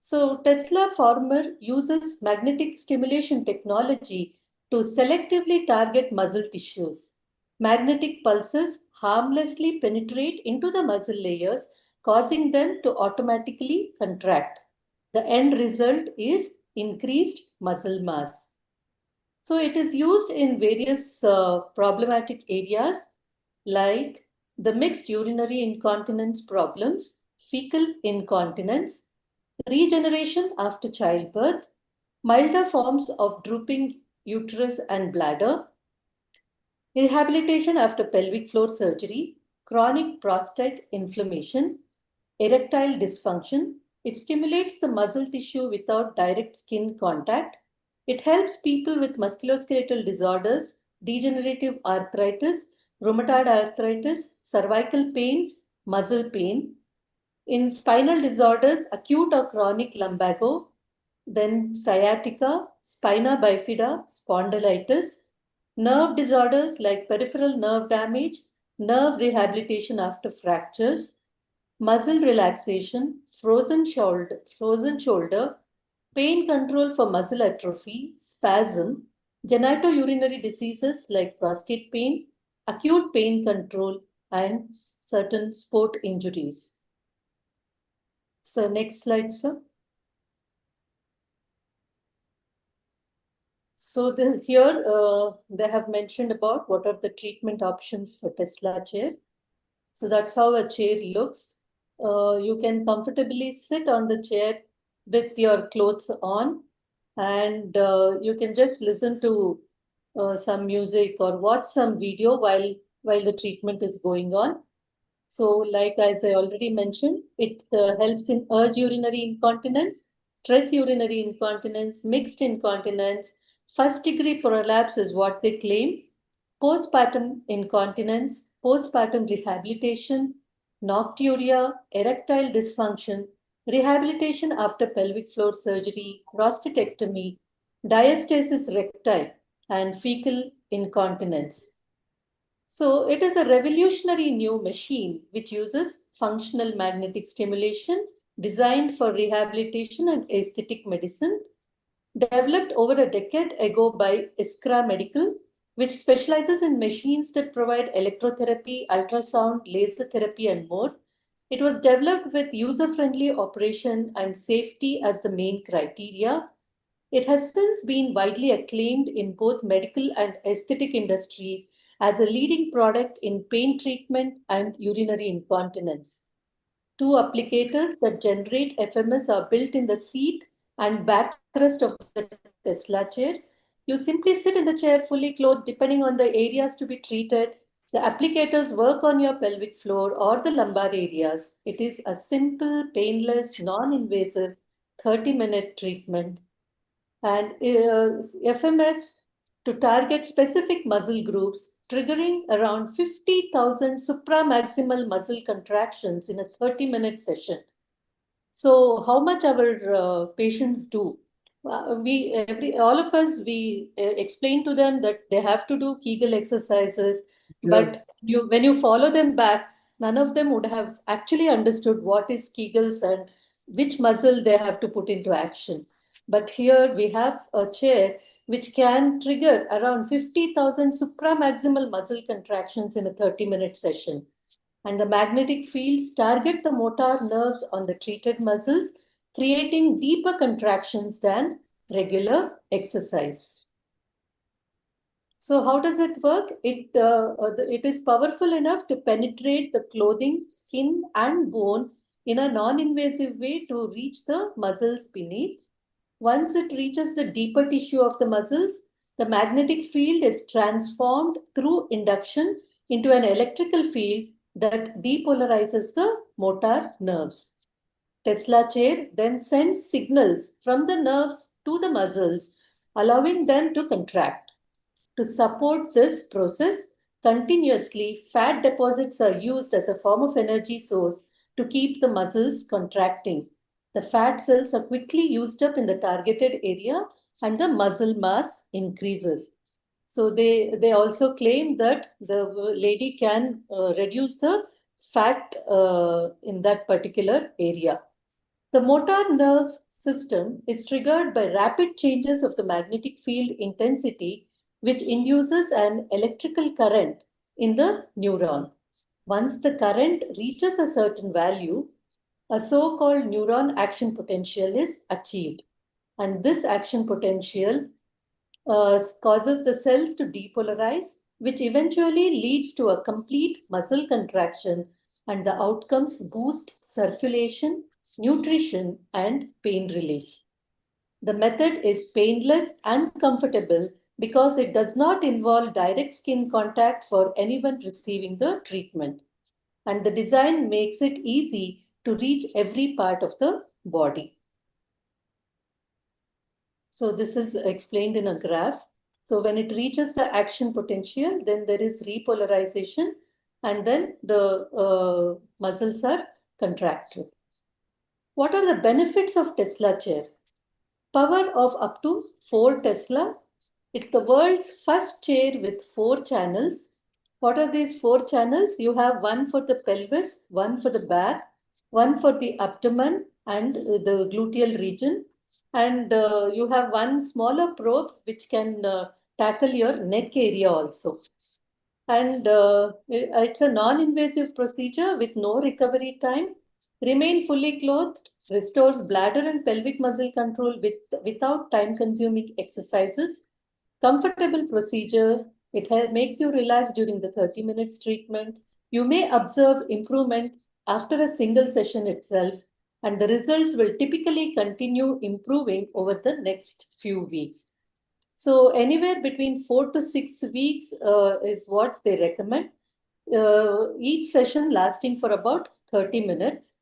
So Tesla Former uses magnetic stimulation technology to selectively target muscle tissues. Magnetic pulses harmlessly penetrate into the muscle layers, causing them to automatically contract. The end result is increased muscle mass. So it is used in various problematic areas like the mixed urinary incontinence problems, fecal incontinence, regeneration after childbirth, milder forms of drooping uterus and bladder, rehabilitation after pelvic floor surgery, chronic prostate inflammation, erectile dysfunction. It stimulates the muscle tissue without direct skin contact. It helps people with musculoskeletal disorders, degenerative arthritis, rheumatoid arthritis, cervical pain, muscle pain. In spinal disorders, acute or chronic lumbago, then sciatica, spina bifida, spondylitis, nerve disorders like peripheral nerve damage, nerve rehabilitation after fractures, muscle relaxation, frozen shoulder, pain control for muscle atrophy, spasm, genitourinary diseases like prostate pain, acute pain control, and certain sport injuries. So next slide, sir. So here they have mentioned about what are the treatment options for Tesla chair. So that's how a chair looks. You can comfortably sit on the chair with your clothes on, and you can just listen to some music or watch some video while the treatment is going on. So, like as I already mentioned, it helps in urge urinary incontinence, stress urinary incontinence, mixed incontinence, first degree prolapse is what they claim, postpartum incontinence, postpartum rehabilitation, nocturia, erectile dysfunction, rehabilitation after pelvic floor surgery, prostatectomy, diastasis recti, and fecal incontinence. So it is a revolutionary new machine which uses functional magnetic stimulation designed for rehabilitation and aesthetic medicine, developed over a decade ago by Iskra Medical, which specializes in machines that provide electrotherapy, ultrasound, laser therapy, and more. It was developed with user-friendly operation and safety as the main criteria. It has since been widely acclaimed in both medical and aesthetic industries as a leading product in pain treatment and urinary incontinence. Two applicators that generate FMS are built in the seat and backrest of the Tesla chair. You simply sit in the chair fully clothed depending on the areas to be treated. The applicators work on your pelvic floor or the lumbar areas. It is a simple, painless, non-invasive 30-minute treatment. And FMS to target specific muscle groups, triggering around 50,000 supramaximal muscle contractions in a 30-minute session. So, how much our patients do? All of us, we explain to them that they have to do Kegel exercises, but when you follow them back, none of them would have actually understood what is Kegels and which muscle they have to put into action. But here we have a chair which can trigger around 50,000 supramaximal muscle contractions in a 30-minute session. And the magnetic fields target the motor nerves on the treated muscles, creating deeper contractions than regular exercise. So how does it work? It is powerful enough to penetrate the clothing, skin, and bone in a non-invasive way to reach the muscles beneath. Once it reaches the deeper tissue of the muscles, the magnetic field is transformed through induction into an electrical field that depolarizes the motor nerves. Tesla chair then sends signals from the nerves to the muscles, allowing them to contract. To support this process, continuously fat deposits are used as a form of energy source to keep the muscles contracting. The fat cells are quickly used up in the targeted area and the muscle mass increases. So they also claim that the lady can reduce the fat in that particular area. The motor nerve system is triggered by rapid changes of the magnetic field intensity, which induces an electrical current in the neuron. Once the current reaches a certain value, a so-called neuron action potential is achieved. And this action potential causes the cells to depolarize, which eventually leads to a complete muscle contraction, and the outcomes boost circulation, nutrition, and pain relief. The method is painless and comfortable because it does not involve direct skin contact for anyone receiving the treatment. And the design makes it easy to reach every part of the body. So this is explained in a graph. So when it reaches the action potential, then there is repolarization, and then the muscles are contracted. What are the benefits of Tesla chair? Power of up to 4 Tesla. It's the world's first chair with 4 channels. What are these 4 channels? You have one for the pelvis, one for the back, one for the abdomen and the gluteal region. And you have one smaller probe which can tackle your neck area also. And it's a non-invasive procedure with no recovery time. Remain fully clothed, restores bladder and pelvic muscle control without time-consuming exercises. Comfortable procedure. It makes you relax during the 30 minutes treatment. You may observe improvement after a single session itself, and the results will typically continue improving over the next few weeks. So anywhere between 4 to 6 weeks is what they recommend. Each session lasting for about 30 minutes.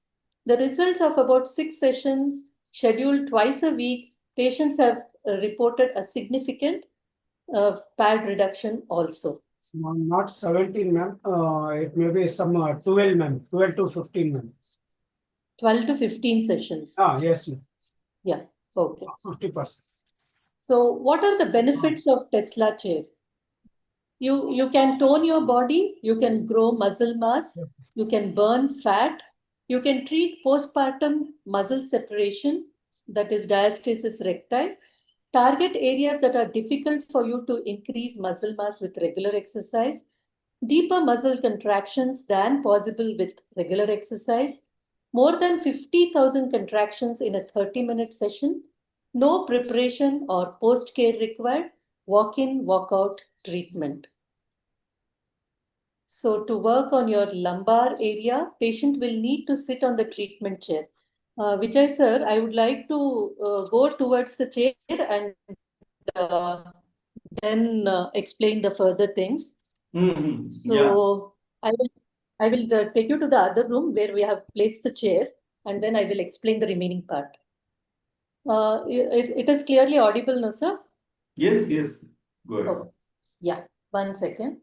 The results of about 6 sessions scheduled twice a week, patients have reported a significant pad reduction also. Not 17, ma'am. It may be some 12, ma'am. 12 to 15, ma'am. 12 to 15 sessions. Yes, ma'am. Yeah, okay. 50%. So what are the benefits of Tesla chair? You can tone your body, you can grow muscle mass, you can burn fat, you can treat postpartum muscle separation, that is diastasis recti. Target areas that are difficult for you to increase muscle mass with regular exercise, deeper muscle contractions than possible with regular exercise, more than 50,000 contractions in a 30-minute session, no preparation or post-care required, walk-in, walk-out treatment. So to work on your lumbar area, patient will need to sit on the treatment chair. Vijay sir, I would like to go towards the chair and then explain the further things. Yeah. So I will take you to the other room where we have placed the chair, and then I will explain the remaining part. It is clearly audible, no, sir? Yes, yes. Go ahead. Okay. Yeah, 1 second.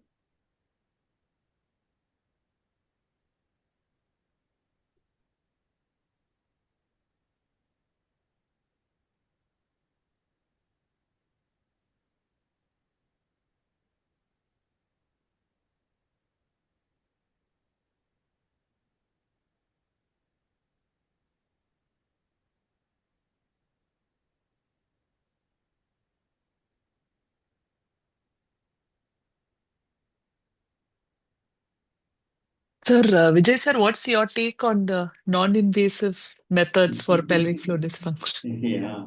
Sir, Vijay sir, what's your take on the non-invasive methods for pelvic floor dysfunction? Yeah,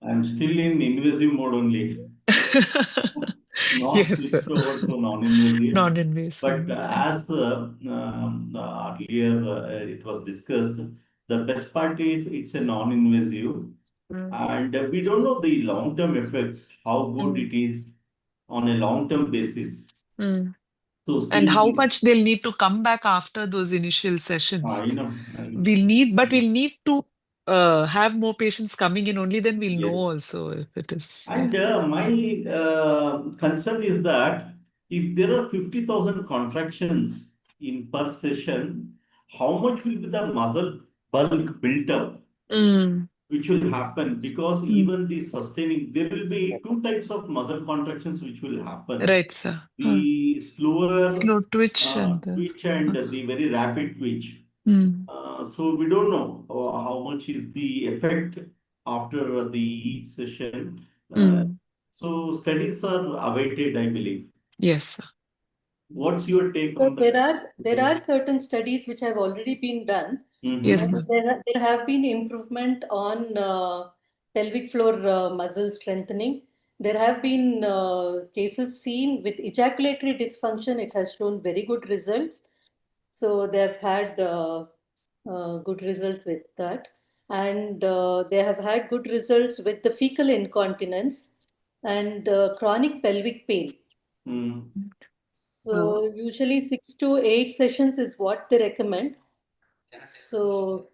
I'm still in invasive mode only. Not Yes, sir. switched over to non-invasive. Non-invasive. But as earlier it was discussed, the best part is it's a non-invasive, and we don't know the long-term effects, how good it is on a long-term basis. Mm. So And still, how much they'll need to come back after those initial sessions. I know. We'll need to have more patients coming in, only then we'll Yes. know also if it is. And my concern is that if there are 50,000 contractions in per session, how much will be the muscle bulk built up, which will happen? Because even the sustaining, there will be two types of muscle contractions which will happen. Right, sir. The Slow twitch and the very rapid twitch. So we don't know how much is the effect after the each session. So studies are awaited, I believe. Yes, sir. What's your take So on that? there are certain studies which have already been done. Yes, And ma'am. there have been improvement on pelvic floor muscle strengthening. There have been cases seen with ejaculatory dysfunction. It has shown very good results. So they have had good results with that. And they have had good results with the fecal incontinence and chronic pelvic pain. So usually 6 to 8 sessions is what they recommend. So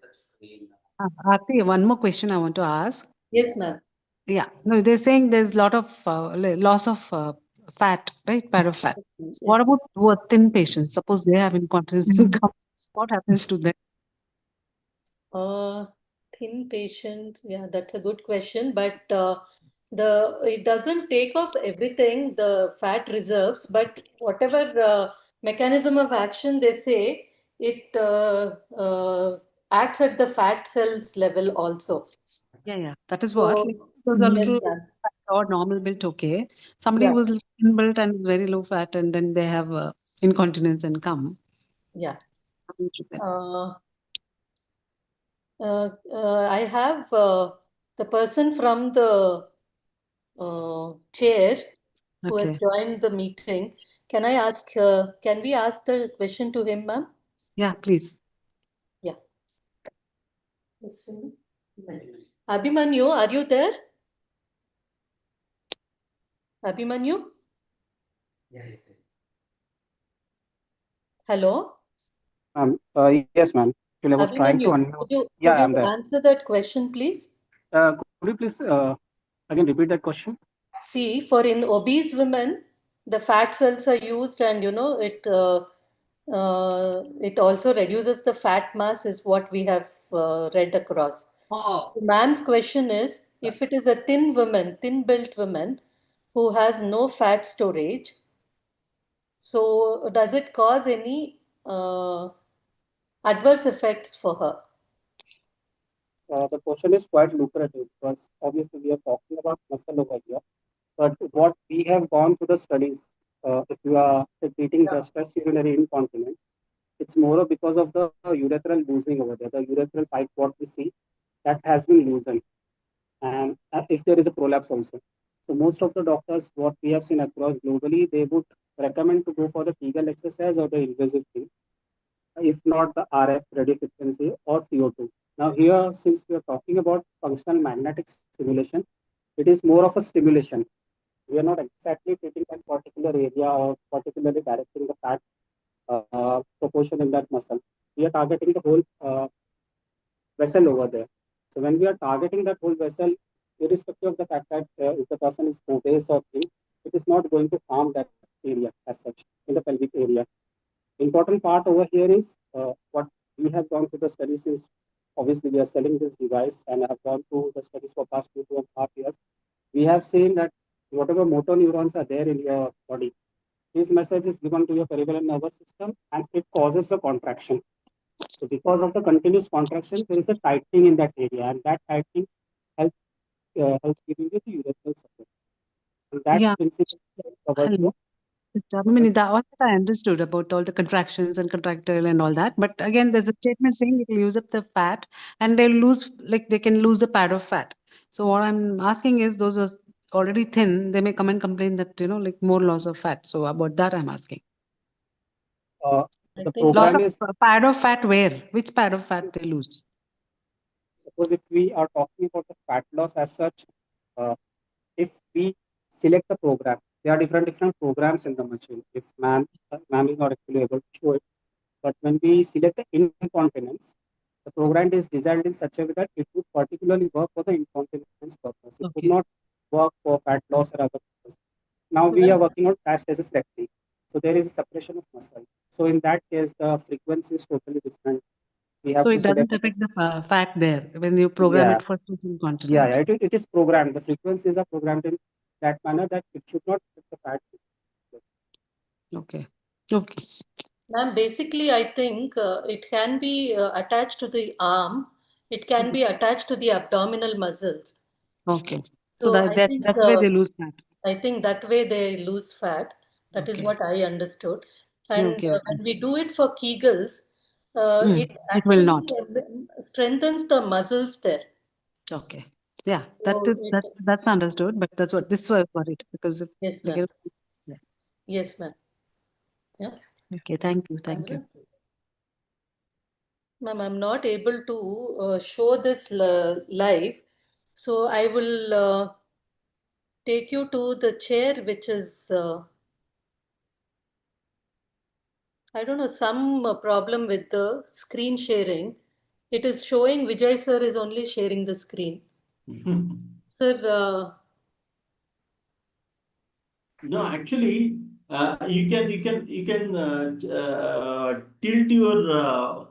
Aarti, one more question I want to ask. yes, ma'am. Yeah, no, they're saying there's a lot of loss of fat, right? Fat of fat. Yes. What about thin patients? Suppose they have incontinence and come, what happens to them? Thin patients, yeah, that's a good question. But it doesn't take off everything, the fat reserves, but whatever mechanism of action they say, it acts at the fat cells level also. Yeah. That is what. So, Like, those are yes, little ma'am. fat or normal built, okay. Somebody Yeah. who's thin built and very low fat, and then they have incontinence and come. Yeah. What do you do then? I have the person from the chair who has Okay. joined the meeting. Can we ask the question to him, ma'am? Yeah, please. Yeah. Abhimanyu, are you there? Abhimanyu? Hello? Yes, ma'am. Actually, I was trying to Abhimanyu, unmute. could Yeah, you I'm there. answer that question, please? Could you please again repeat that question? See, for in obese women, the fat cells are used, and it also reduces the fat mass, is what we have read across. Ma'am's question is, if it is a thin built woman who has no fat storage, So does it cause any adverse effects for her? The question is quite lucrative because obviously we are talking about muscle over here. But what we have gone through the studies, if you are treating the stress urinary incontinence, it's more because of the urethral loosening over there. The urethral pipe, what we see, that has been loosened. And if there is a prolapse also. So most of the doctors, what we have seen across globally, they would recommend to go for the Kegel exercise or the invasive thing, if not the RF, radio frequency, or CO2. Now here, since we are talking about functional magnetic stimulation, it is more of a stimulation. We are not exactly treating that particular area or particularly directing the fat proportion in that muscle. We are targeting the whole vessel over there. So when we are targeting that whole vessel, irrespective of the fact that if the person is obese or thin, it is not going to harm that area as such in the pelvic area. Important part over here is what we have gone through the studies since obviously we are selling this device and I have gone through the studies for past 2.5 years. We have seen that whatever motor neurons are there in your body, this message is given to your peripheral nervous system and it causes the contraction. So because of the continuous contraction, there is a tightening in that area, and that tightening helps giving you the urethral support. And that Yeah. principle covers Hello. I mean, that what I understood about all the contractions and contractile and all that. But again, there's a statement saying it will use up the fat and they'll lose, like they can lose the pad of fat. So what I'm asking is those are already thin, they may come and complain that, like more loss of fat. So about that, I'm asking. The program is pad of fat where? Which pad of fat they lose? Suppose if we are talking about the fat loss as such, if we select the program, there are different programs in the machine. If ma'am is not actually able to show it, but when we select the incontinence, the program is designed in such a way that it would particularly work for the incontinence purpose. It would not work for fat loss or other purpose. Now we are working on diastasis recti. So there is a separation of muscle. So in that case, the frequency is totally different. We have So to it doesn't select affect the fat there when you program Yeah. it for incontinence. It is programmed. The frequencies are programmed in that manner that it should not affect the fat. Okay. Okay. Ma'am, basically, I think it can be attached to the arm. It can be attached to the abdominal muscles. Okay. So that's where they lose fat. I think that way they lose fat. That is what I understood. And Okay. when we do it for Kegels, it It will not. actually strengthens the muscles there. Okay. Yeah, So that's understood, but that's what this was worried because if Yes, they ma'am. get- Yes, ma'am. Yeah. Okay, thank you. Thank you. Ma'am, I'm not able to show this live, so I will take you to the chair, which is, I don't know, some problem with the screen sharing. It is showing Vijay sir is only sharing the screen. Sir, No, actually, you can tilt your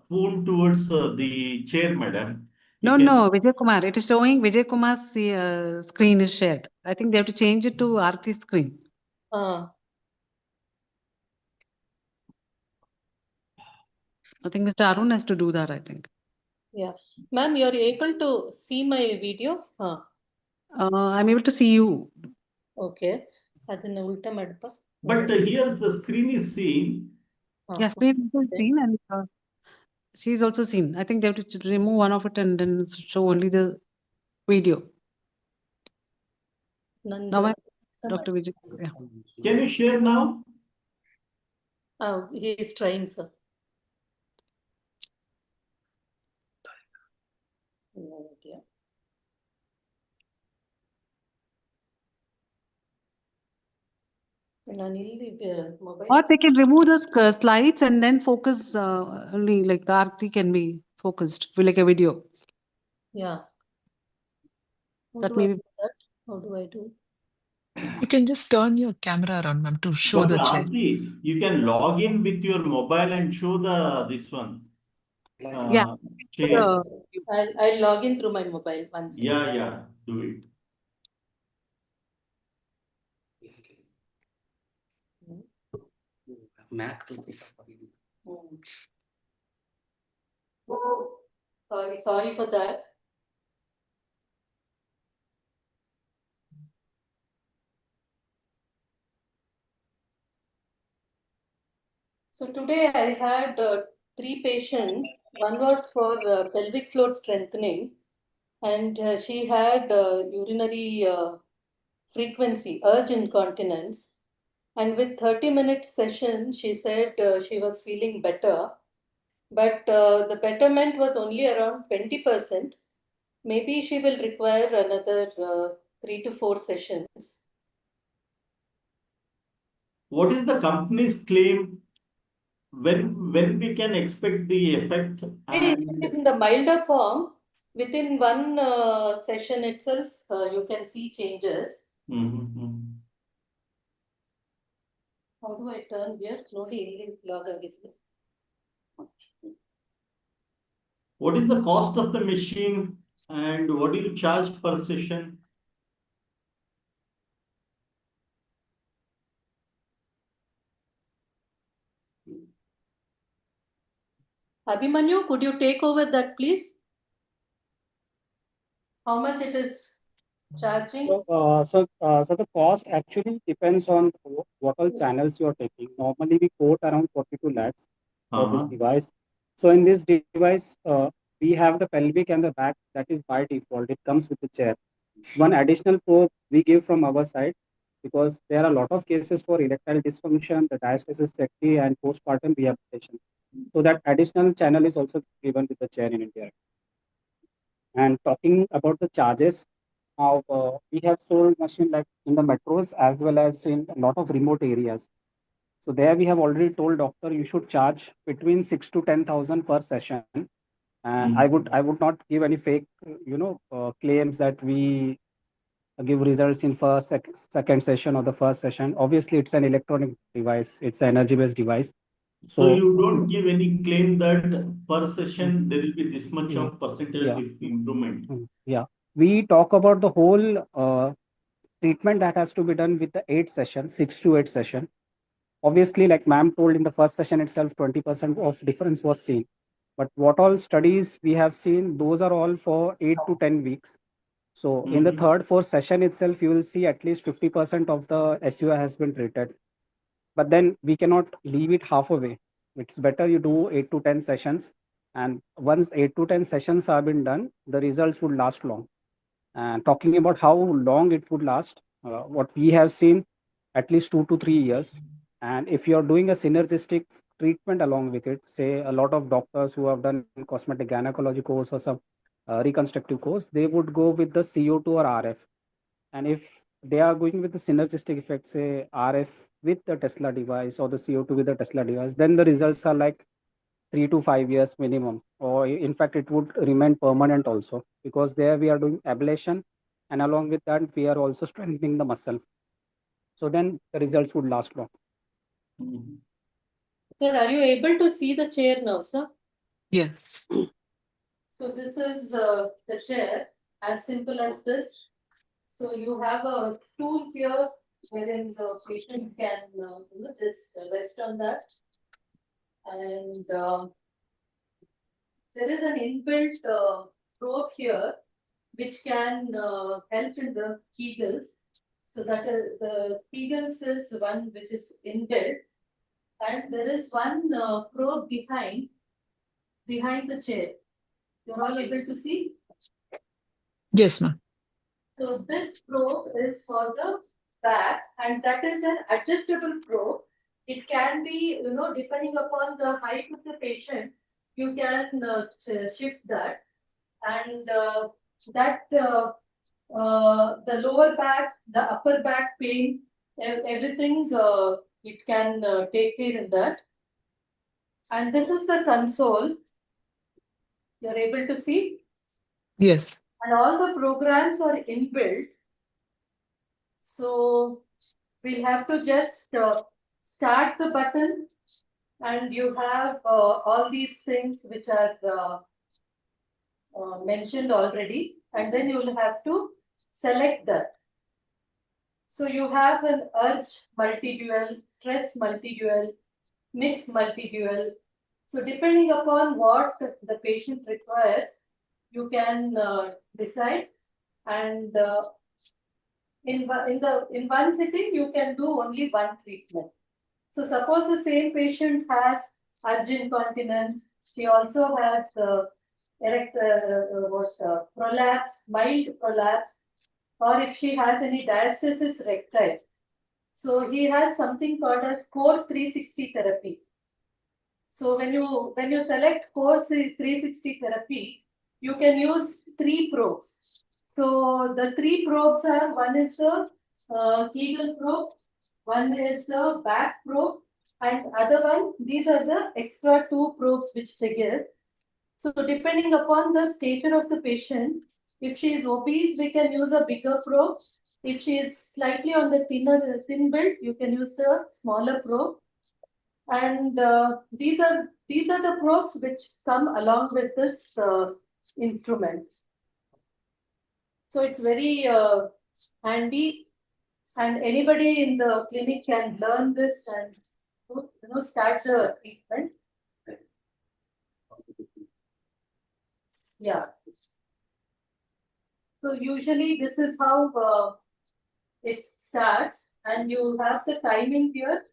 phone towards the chair, madam. No, Vijay Kumar. It is showing Vijay Kumar's screen is shared. I think they have to change it to Aarti's screen. I think Mr. Arun has to do that, I think. Yeah. Ma'am, you're able to see my video? I'm able to see you. Okay. ಅದನ್ನ ಉಲ್ಟಾ ಮಾಡಪ್ಪ. But here the screen is seen. Yeah, screen is seen and she's also seen. I think they have to remove one of it and then show only the video. Now, Dr. Vijay. Yeah. Can you share now? Oh, he is trying, sir. No idea. Or they can remove the slides and then focus only like Aarti can be focused like a video. Yeah. That may be. How do I do? You can just turn your camera around, ma'am, to show the chair. Aarti, you can log in with your mobile and show this one. Yeah. Chair. I'll log in through my mobile once. Yeah, do it. Sorry for that. So today I had 3 patients. One was for pelvic floor strengthening, and she had urinary frequency, urge incontinence. And with 30-minute session, she said she was feeling better, but the betterment was only around 20%. Maybe she will require another 3 to 4 sessions. What is the company's claim? When we can expect the effect? If it is in the milder form, within one session itself, you can see changes. How do I turn here? What is the cost of the machine and what do you charge per session? Abhimanyu, could you take over that, please? How much it is charging? So the cost actually depends on what all channels you are taking. Normally, we quote around 42 lakhs for this device. So in this device, we have the pelvic and the back. That is by default. It comes with the chair. One additional probe we give from our side because there are a lot of cases for erectile dysfunction, the diastasis recti, and postpartum rehabilitation. So that additional channel is also given with the chair in India. And talking about the charges, now we have sold machine like in the metros as well as in a lot of remote areas. So there we have already told doctor you should charge between 6 to 10,000 per session. And I would not give any fake claims that we give results in first second session or the first session. Obviously it's an electronic device, it's an energy based device. So you don't give any claim that per session there will be this much of percentage improvement. Yeah, we talk about the whole treatment that has to be done with the 8 session, 6 to 8 session. Obviously, like ma'am told in the first session itself, 20% of difference was seen. But what all studies we have seen, those are all for 8 to 10 weeks. So in the third, fourth session itself, you will see at least 50% of the SUI has been treated. But then we cannot leave it halfway. It's better you do 8 to 10 sessions. And once 8 to 10 sessions have been done, the results would last long. And talking about how long it would last, what we have seen, at least 2 to 3 years. And if you are doing a synergistic treatment along with it, say a lot of doctors who have done cosmetic gynecology course or some reconstructive course, they would go with the CO2 or RF. And if they are going with the synergistic effect, say RF with the Tesla device or the CO2 with the Tesla device, then the results are like 3 to 5 years minimum, or in fact it would remain permanent also, because there we are doing ablation and along with that we are also strengthening the muscle, so then the results would last long. Sir, are you able to see the chair now, sir? Yes. So this is the chair, as simple as this. So you have a stool here wherein the patient can just rest on that. And there is an inbuilt probe here which can help in the Kegels. So that the Kegels is one which is inbuilt, and there is one probe behind the chair. You're all able to see? Yes, ma'am. So this probe is for the back, and that is an adjustable probe. It can be, depending upon the height of the patient, you can shift that. And the lower back, the upper back pain, everything's it can take care in that. And this is the console. You're able to see? Yes. And all the programs are inbuilt. So we have to just start the button, and you have all these things which are mentioned already, and then you will have to select that. So you have an urge multi-dual, stress multi-dual, mixed multidual. So depending upon what the patient requires, you can decide, and in one sitting you can do only one treatment. So suppose the same patient has urge incontinence, she also has prolapse, mild prolapse, or if she has any diastasis recti. So he has something called as core 360 therapy. So when you select core 360 therapy, you can use 3 probes. So the 3 probes are, one is the Kegel probe, one is the back probe, and other one, these are the extra 2 probes which they give. So depending upon the stature of the patient, if she is obese, we can use a bigger probe. If she is slightly on the thin build, you can use the smaller probe. And these are the probes which come along with this instrument. So it's very handy, and anybody in the clinic can learn this and start the treatment. Yeah. So usually this is how it starts, and you have the timing here.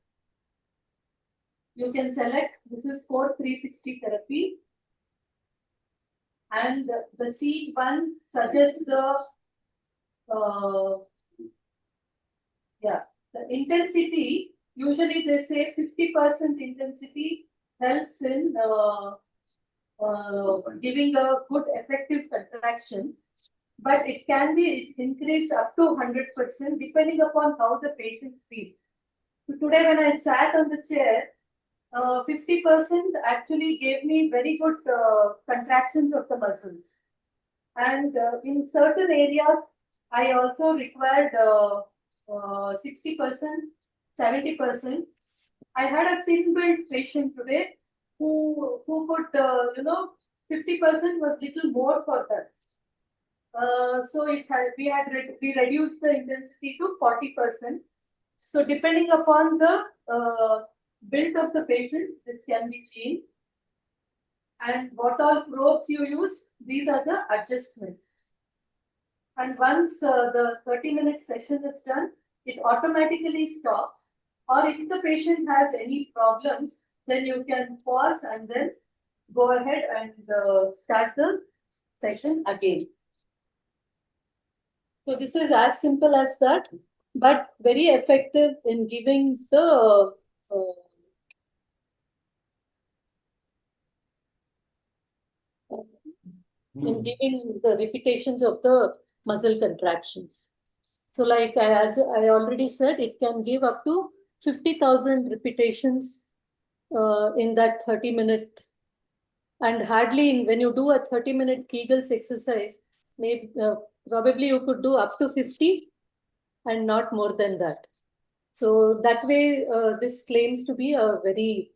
You can select, this is for 360 therapy, and the seat one suggests the the intensity. Usually they say 50% intensity helps in giving a good effective contraction, but it can be increased up to 100% depending upon how the patient feels. So today when I sat on the chair, 50% actually gave me very good contractions of the muscles. And in certain areas, I also required 60%, 70%. I had a thin build patient today who could, 50% was little more for her. So we reduced the intensity to 40%. So depending upon the build of the patient, this can be changed. And what all probes you use, these are the adjustments. And once the 30-minute session is done, it automatically stops. Or if the patient has any problem, then you can pause and then go ahead and start the session again. So this is as simple as that, but very effective in giving the repetitions of the muscle contractions. So like as I already said, it can give up to 50,000 repetitions in that 30-minute. And hardly when you do a 30-minute Kegels exercise, maybe probably you could do up to 50 and not more than that. So that way, this claims to be a very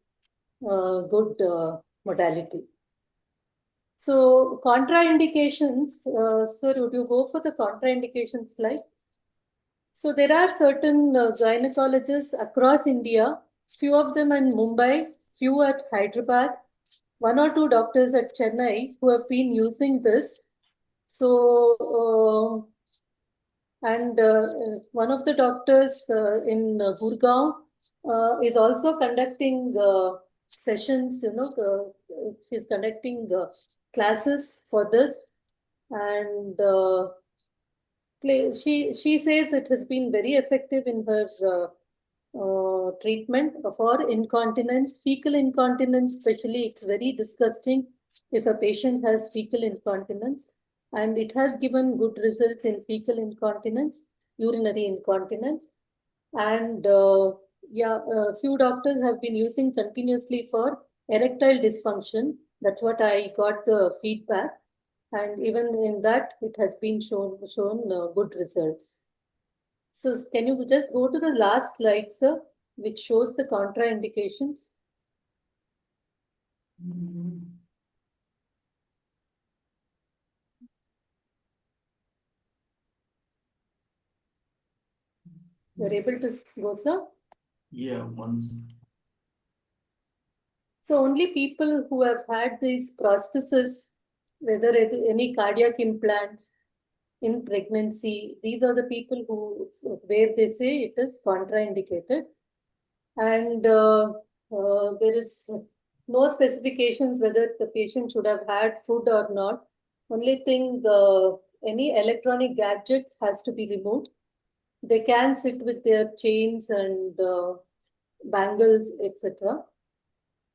good modality. So contraindications, sir, would you go for the contraindications slide? So there are certain gynecologists across India, few of them in Mumbai, few at Hyderabad, 1 or 2 doctors at Chennai who have been using this. So, and one of the doctors in Gurgaon is also conducting sessions, she's conducting classes for this. And she says it has been very effective in her treatment for incontinence, fecal incontinence, especially. It's very disgusting if a patient has fecal incontinence, and it has given good results in fecal incontinence, urinary incontinence. And few doctors have been using continuously for erectile dysfunction. That's what I got the feedback. And even in that, it has been shown good results. So can you just go to the last slide, sir, which shows the contraindications? You're able to go, sir? Yeah, once. So only people who have had these prostheses, whether any cardiac implants in pregnancy, these are the people where they say it is contraindicated. And there is no specifications whether the patient should have had food or not. Only thing, any electronic gadgets has to be removed. They can sit with their chains and bangles, etc.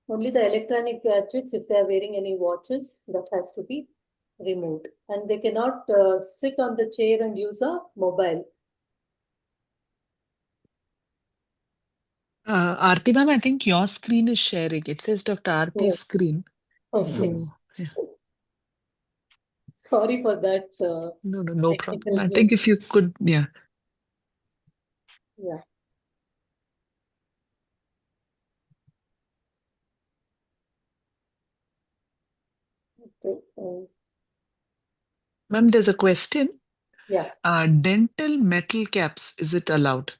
Only the electronic gadgets, if they are wearing any watches, that has to be removed. And they cannot sit on the chair and use a mobile. Aarti ma'am, I think your screen is sharing. It says Dr. Aarti's screen. Okay. So, yeah. Sorry for that. No problem. I think if you could, yeah. Yeah. Okay. Ma'am, there's a question. Yeah. Dental metal caps, is it allowed?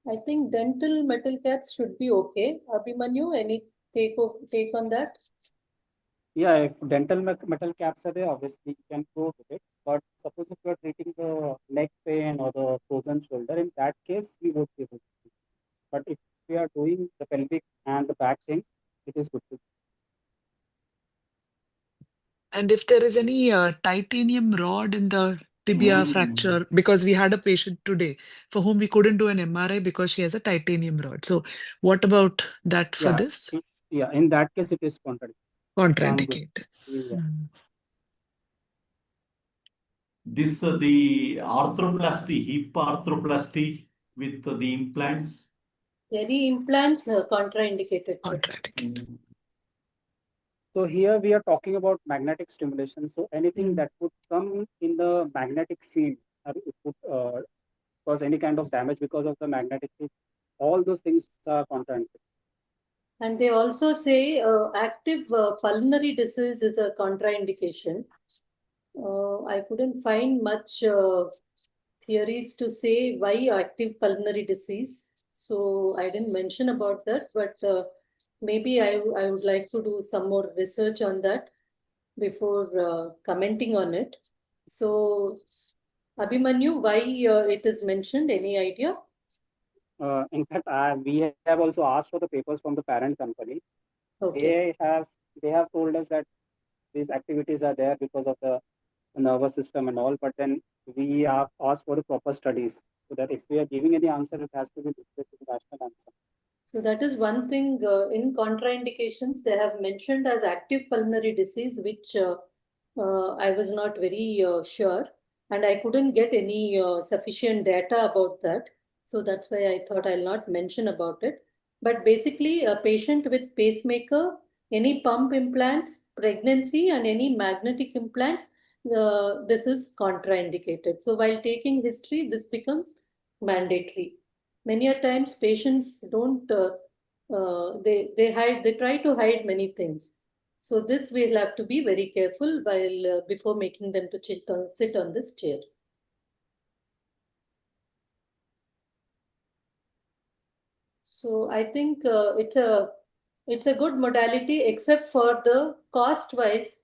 I think dental metal caps should be okay. Abhimanyu, any take on that? Yeah, if dental metal caps are there, obviously you can go with it. But suppose if you are treating the neck pain or the frozen shoulder, in that case, we would be able to do. But if we are doing the pelvic and the back thing, it is good to. And if there is any titanium rod in the tibia fracture, because we had a patient today for whom we couldn't do an MRI because she has a titanium rod. So what about that for this? Yeah, in that case, it is Contraindicated. Yeah. This the arthroplasty, hip arthroplasty with the implants. Any implants contraindicated. Contraindicated. So here we are talking about magnetic stimulation. So anything that would come in the magnetic field, it would cause any kind of damage because of the magnetic field. All those things are contraindicated. And they also say active pulmonary disease is a contraindication. I couldn't find much theories to say why active pulmonary disease. So I didn't mention about that, but maybe I would like to do some more research on that before commenting on it. So Abhimanyu, why it is mentioned? Any idea? In fact, we have also asked for the papers from the parent company. Okay. They have told us that these activities are there because of the nervous system and all, but then we have asked for the proper studies so that if we are giving any answer, it has to be the rational answer. So that is one thing in contraindications they have mentioned as active pulmonary disease, which I was not very sure, and I couldn't get any sufficient data about that. So that's why I thought I'll not mention about it. But basically, a patient with pacemaker, any pump implants, pregnancy, and any magnetic implants, this is contraindicated. So while taking history, this becomes mandatory. Many a times patients don't, they try to hide many things. So this we'll have to be very careful while before making them to sit on this chair. So I think it's a good modality, except for the cost wise.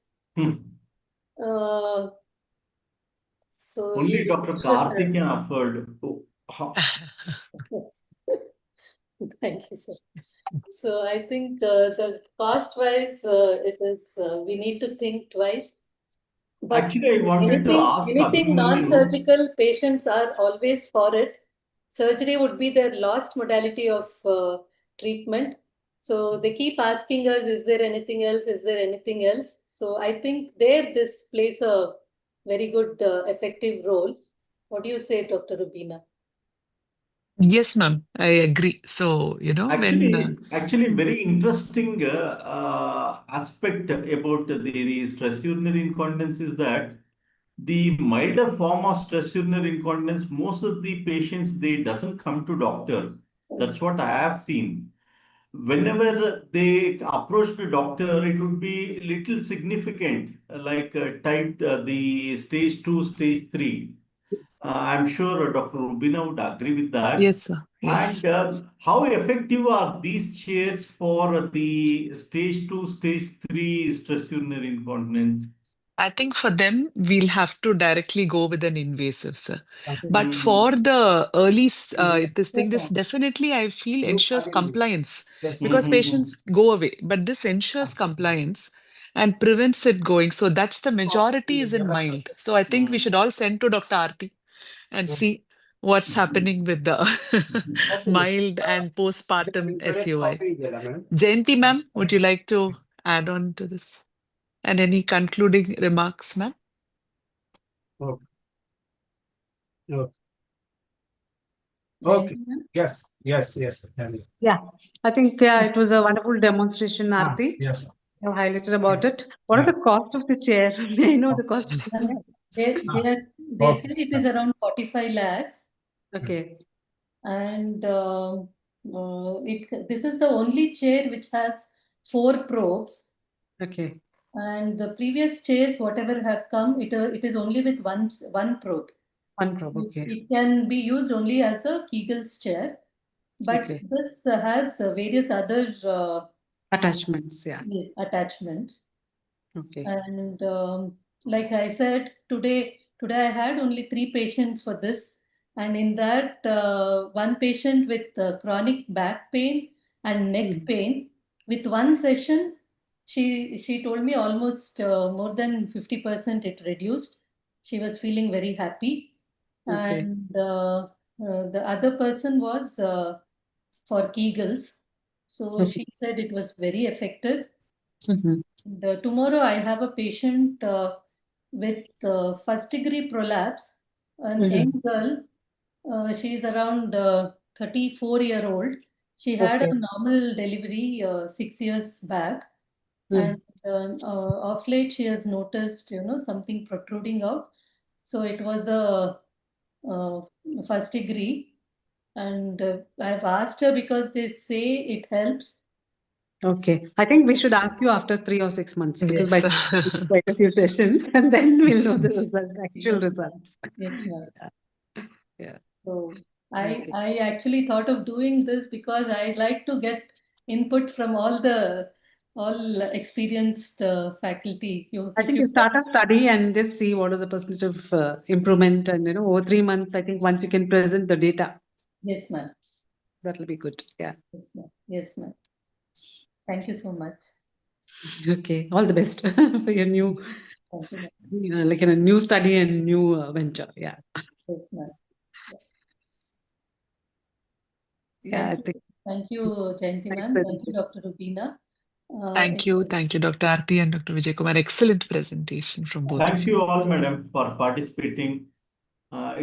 So only Dr. Karthik can afford. Thank you, sir. So I think the cost wise, it is we need to think twice. But actually, I wanted to ask anything Abhimanyu. non-surgical, patients are always for it. Surgery would be their last modality of treatment. So they keep asking us, is there anything else? Is there anything else? So I think this plays a very good, effective role. What do you say, Dr. Rubina? Yes, ma'am, I agree. So, Actually, very interesting aspect about the stress urinary incontinence is that the milder form of stress urinary incontinence, most of the patients, they doesn't come to doctor. That's what I have seen. Whenever they approach the doctor, it would be little significant, like type the stage 2, stage 3. I'm sure Dr. Rubina would agree with that. Yes, sir. Yes. And how effective are these chairs for the stage 2, stage 3 stress urinary incontinence? I think for them, we'll have to directly go with an invasive, sir. But Mhm. for the early, this Mhm. definitely I feel Group ensures again. compliance Yes. because Mhm. patients go away. But this ensures compliance and prevents it going. So that's the majority is in mild. So I think we should all send to Dr. Aarti and see what's happening with the mild and postpartum SUI. Jayanti ma'am, would you like to add on to this? And any concluding remarks, ma'am? Okay. Okay. Jayanti Okay. ma'am? Yes. Yes. Yes. Tell me. Yeah, I think it was a wonderful demonstration, Aarti. Yes. You have highlighted about Yes. it. What are Yeah. the cost of the chair? May I know the cost of the chair? Ma'am, they say it is around 45 lakhs. Okay, And this is the only chair which has 4 probes. okay, And the previous chairs, whatever have come, it is only with one probe. one probe. Okay, It can be used only as a Kegel's chair, but okay. this has various other Attachments. Yeah. yes, attachments. Okay. And like I said, today I had only 3 patients for this, and in that one patient with chronic back pain and neck pain. With one session, she told me almost more than 50% it reduced. She was feeling very happy, Okay. and the other person was for Kegels, so Okay. she said it was very effective. Mhm. And, tomorrow I have a patient with first degree prolapse, an young Mhm. girl. She is around 34-year-old. She had a Okay. normal delivery 6 years back, Mm. and of late she has noticed, something protruding out. So it was a uh, first degree, and I've asked her because they say it helps. Okay. I think we should ask you after 3 or 6 months because Yes. by quite a few sessions, and then we'll know the result, actual Yes, result. ma'am. Yes, ma'am. Yeah. So Okay. I actually thought of doing this because I like to get input from all experienced faculty. I think you start a study and just see what is the percentage of improvement, and over 3 months, I think once you can present the data, Yes, ma'am. that'll be good. Yeah. Yes, ma'am. Yes, ma'am. Thank you so much. Okay. All the best for your new, Thank you, ma'am. like in a new study and new venture. Yeah. Yes, ma'am. Yeah. I Thank you. think. Thank you, Jayanti Thanks, ma'am. Thank you, presentation. Dr. Rubina. Thank you. Thank you, Dr. Aarti and Dr. Vijay Kumar. Excellent presentation from both of Thank you. you all, madam, for participating.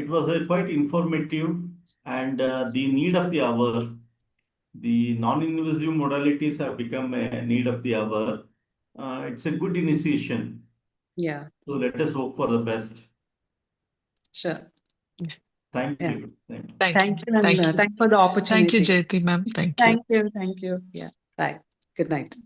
It was quite informative and the need of the hour. The non-invasive modalities have become a need of the hour. It's a good initiation. Yeah. So let us hope for the best. Sure. Thank Yeah. you. Thank you. Thank Thank you. you, and Thank you. thanks for the Thank you, opportunity. Jayanti ma'am. Thank you. Thank you. Thank you. Yeah. Bye. Good night.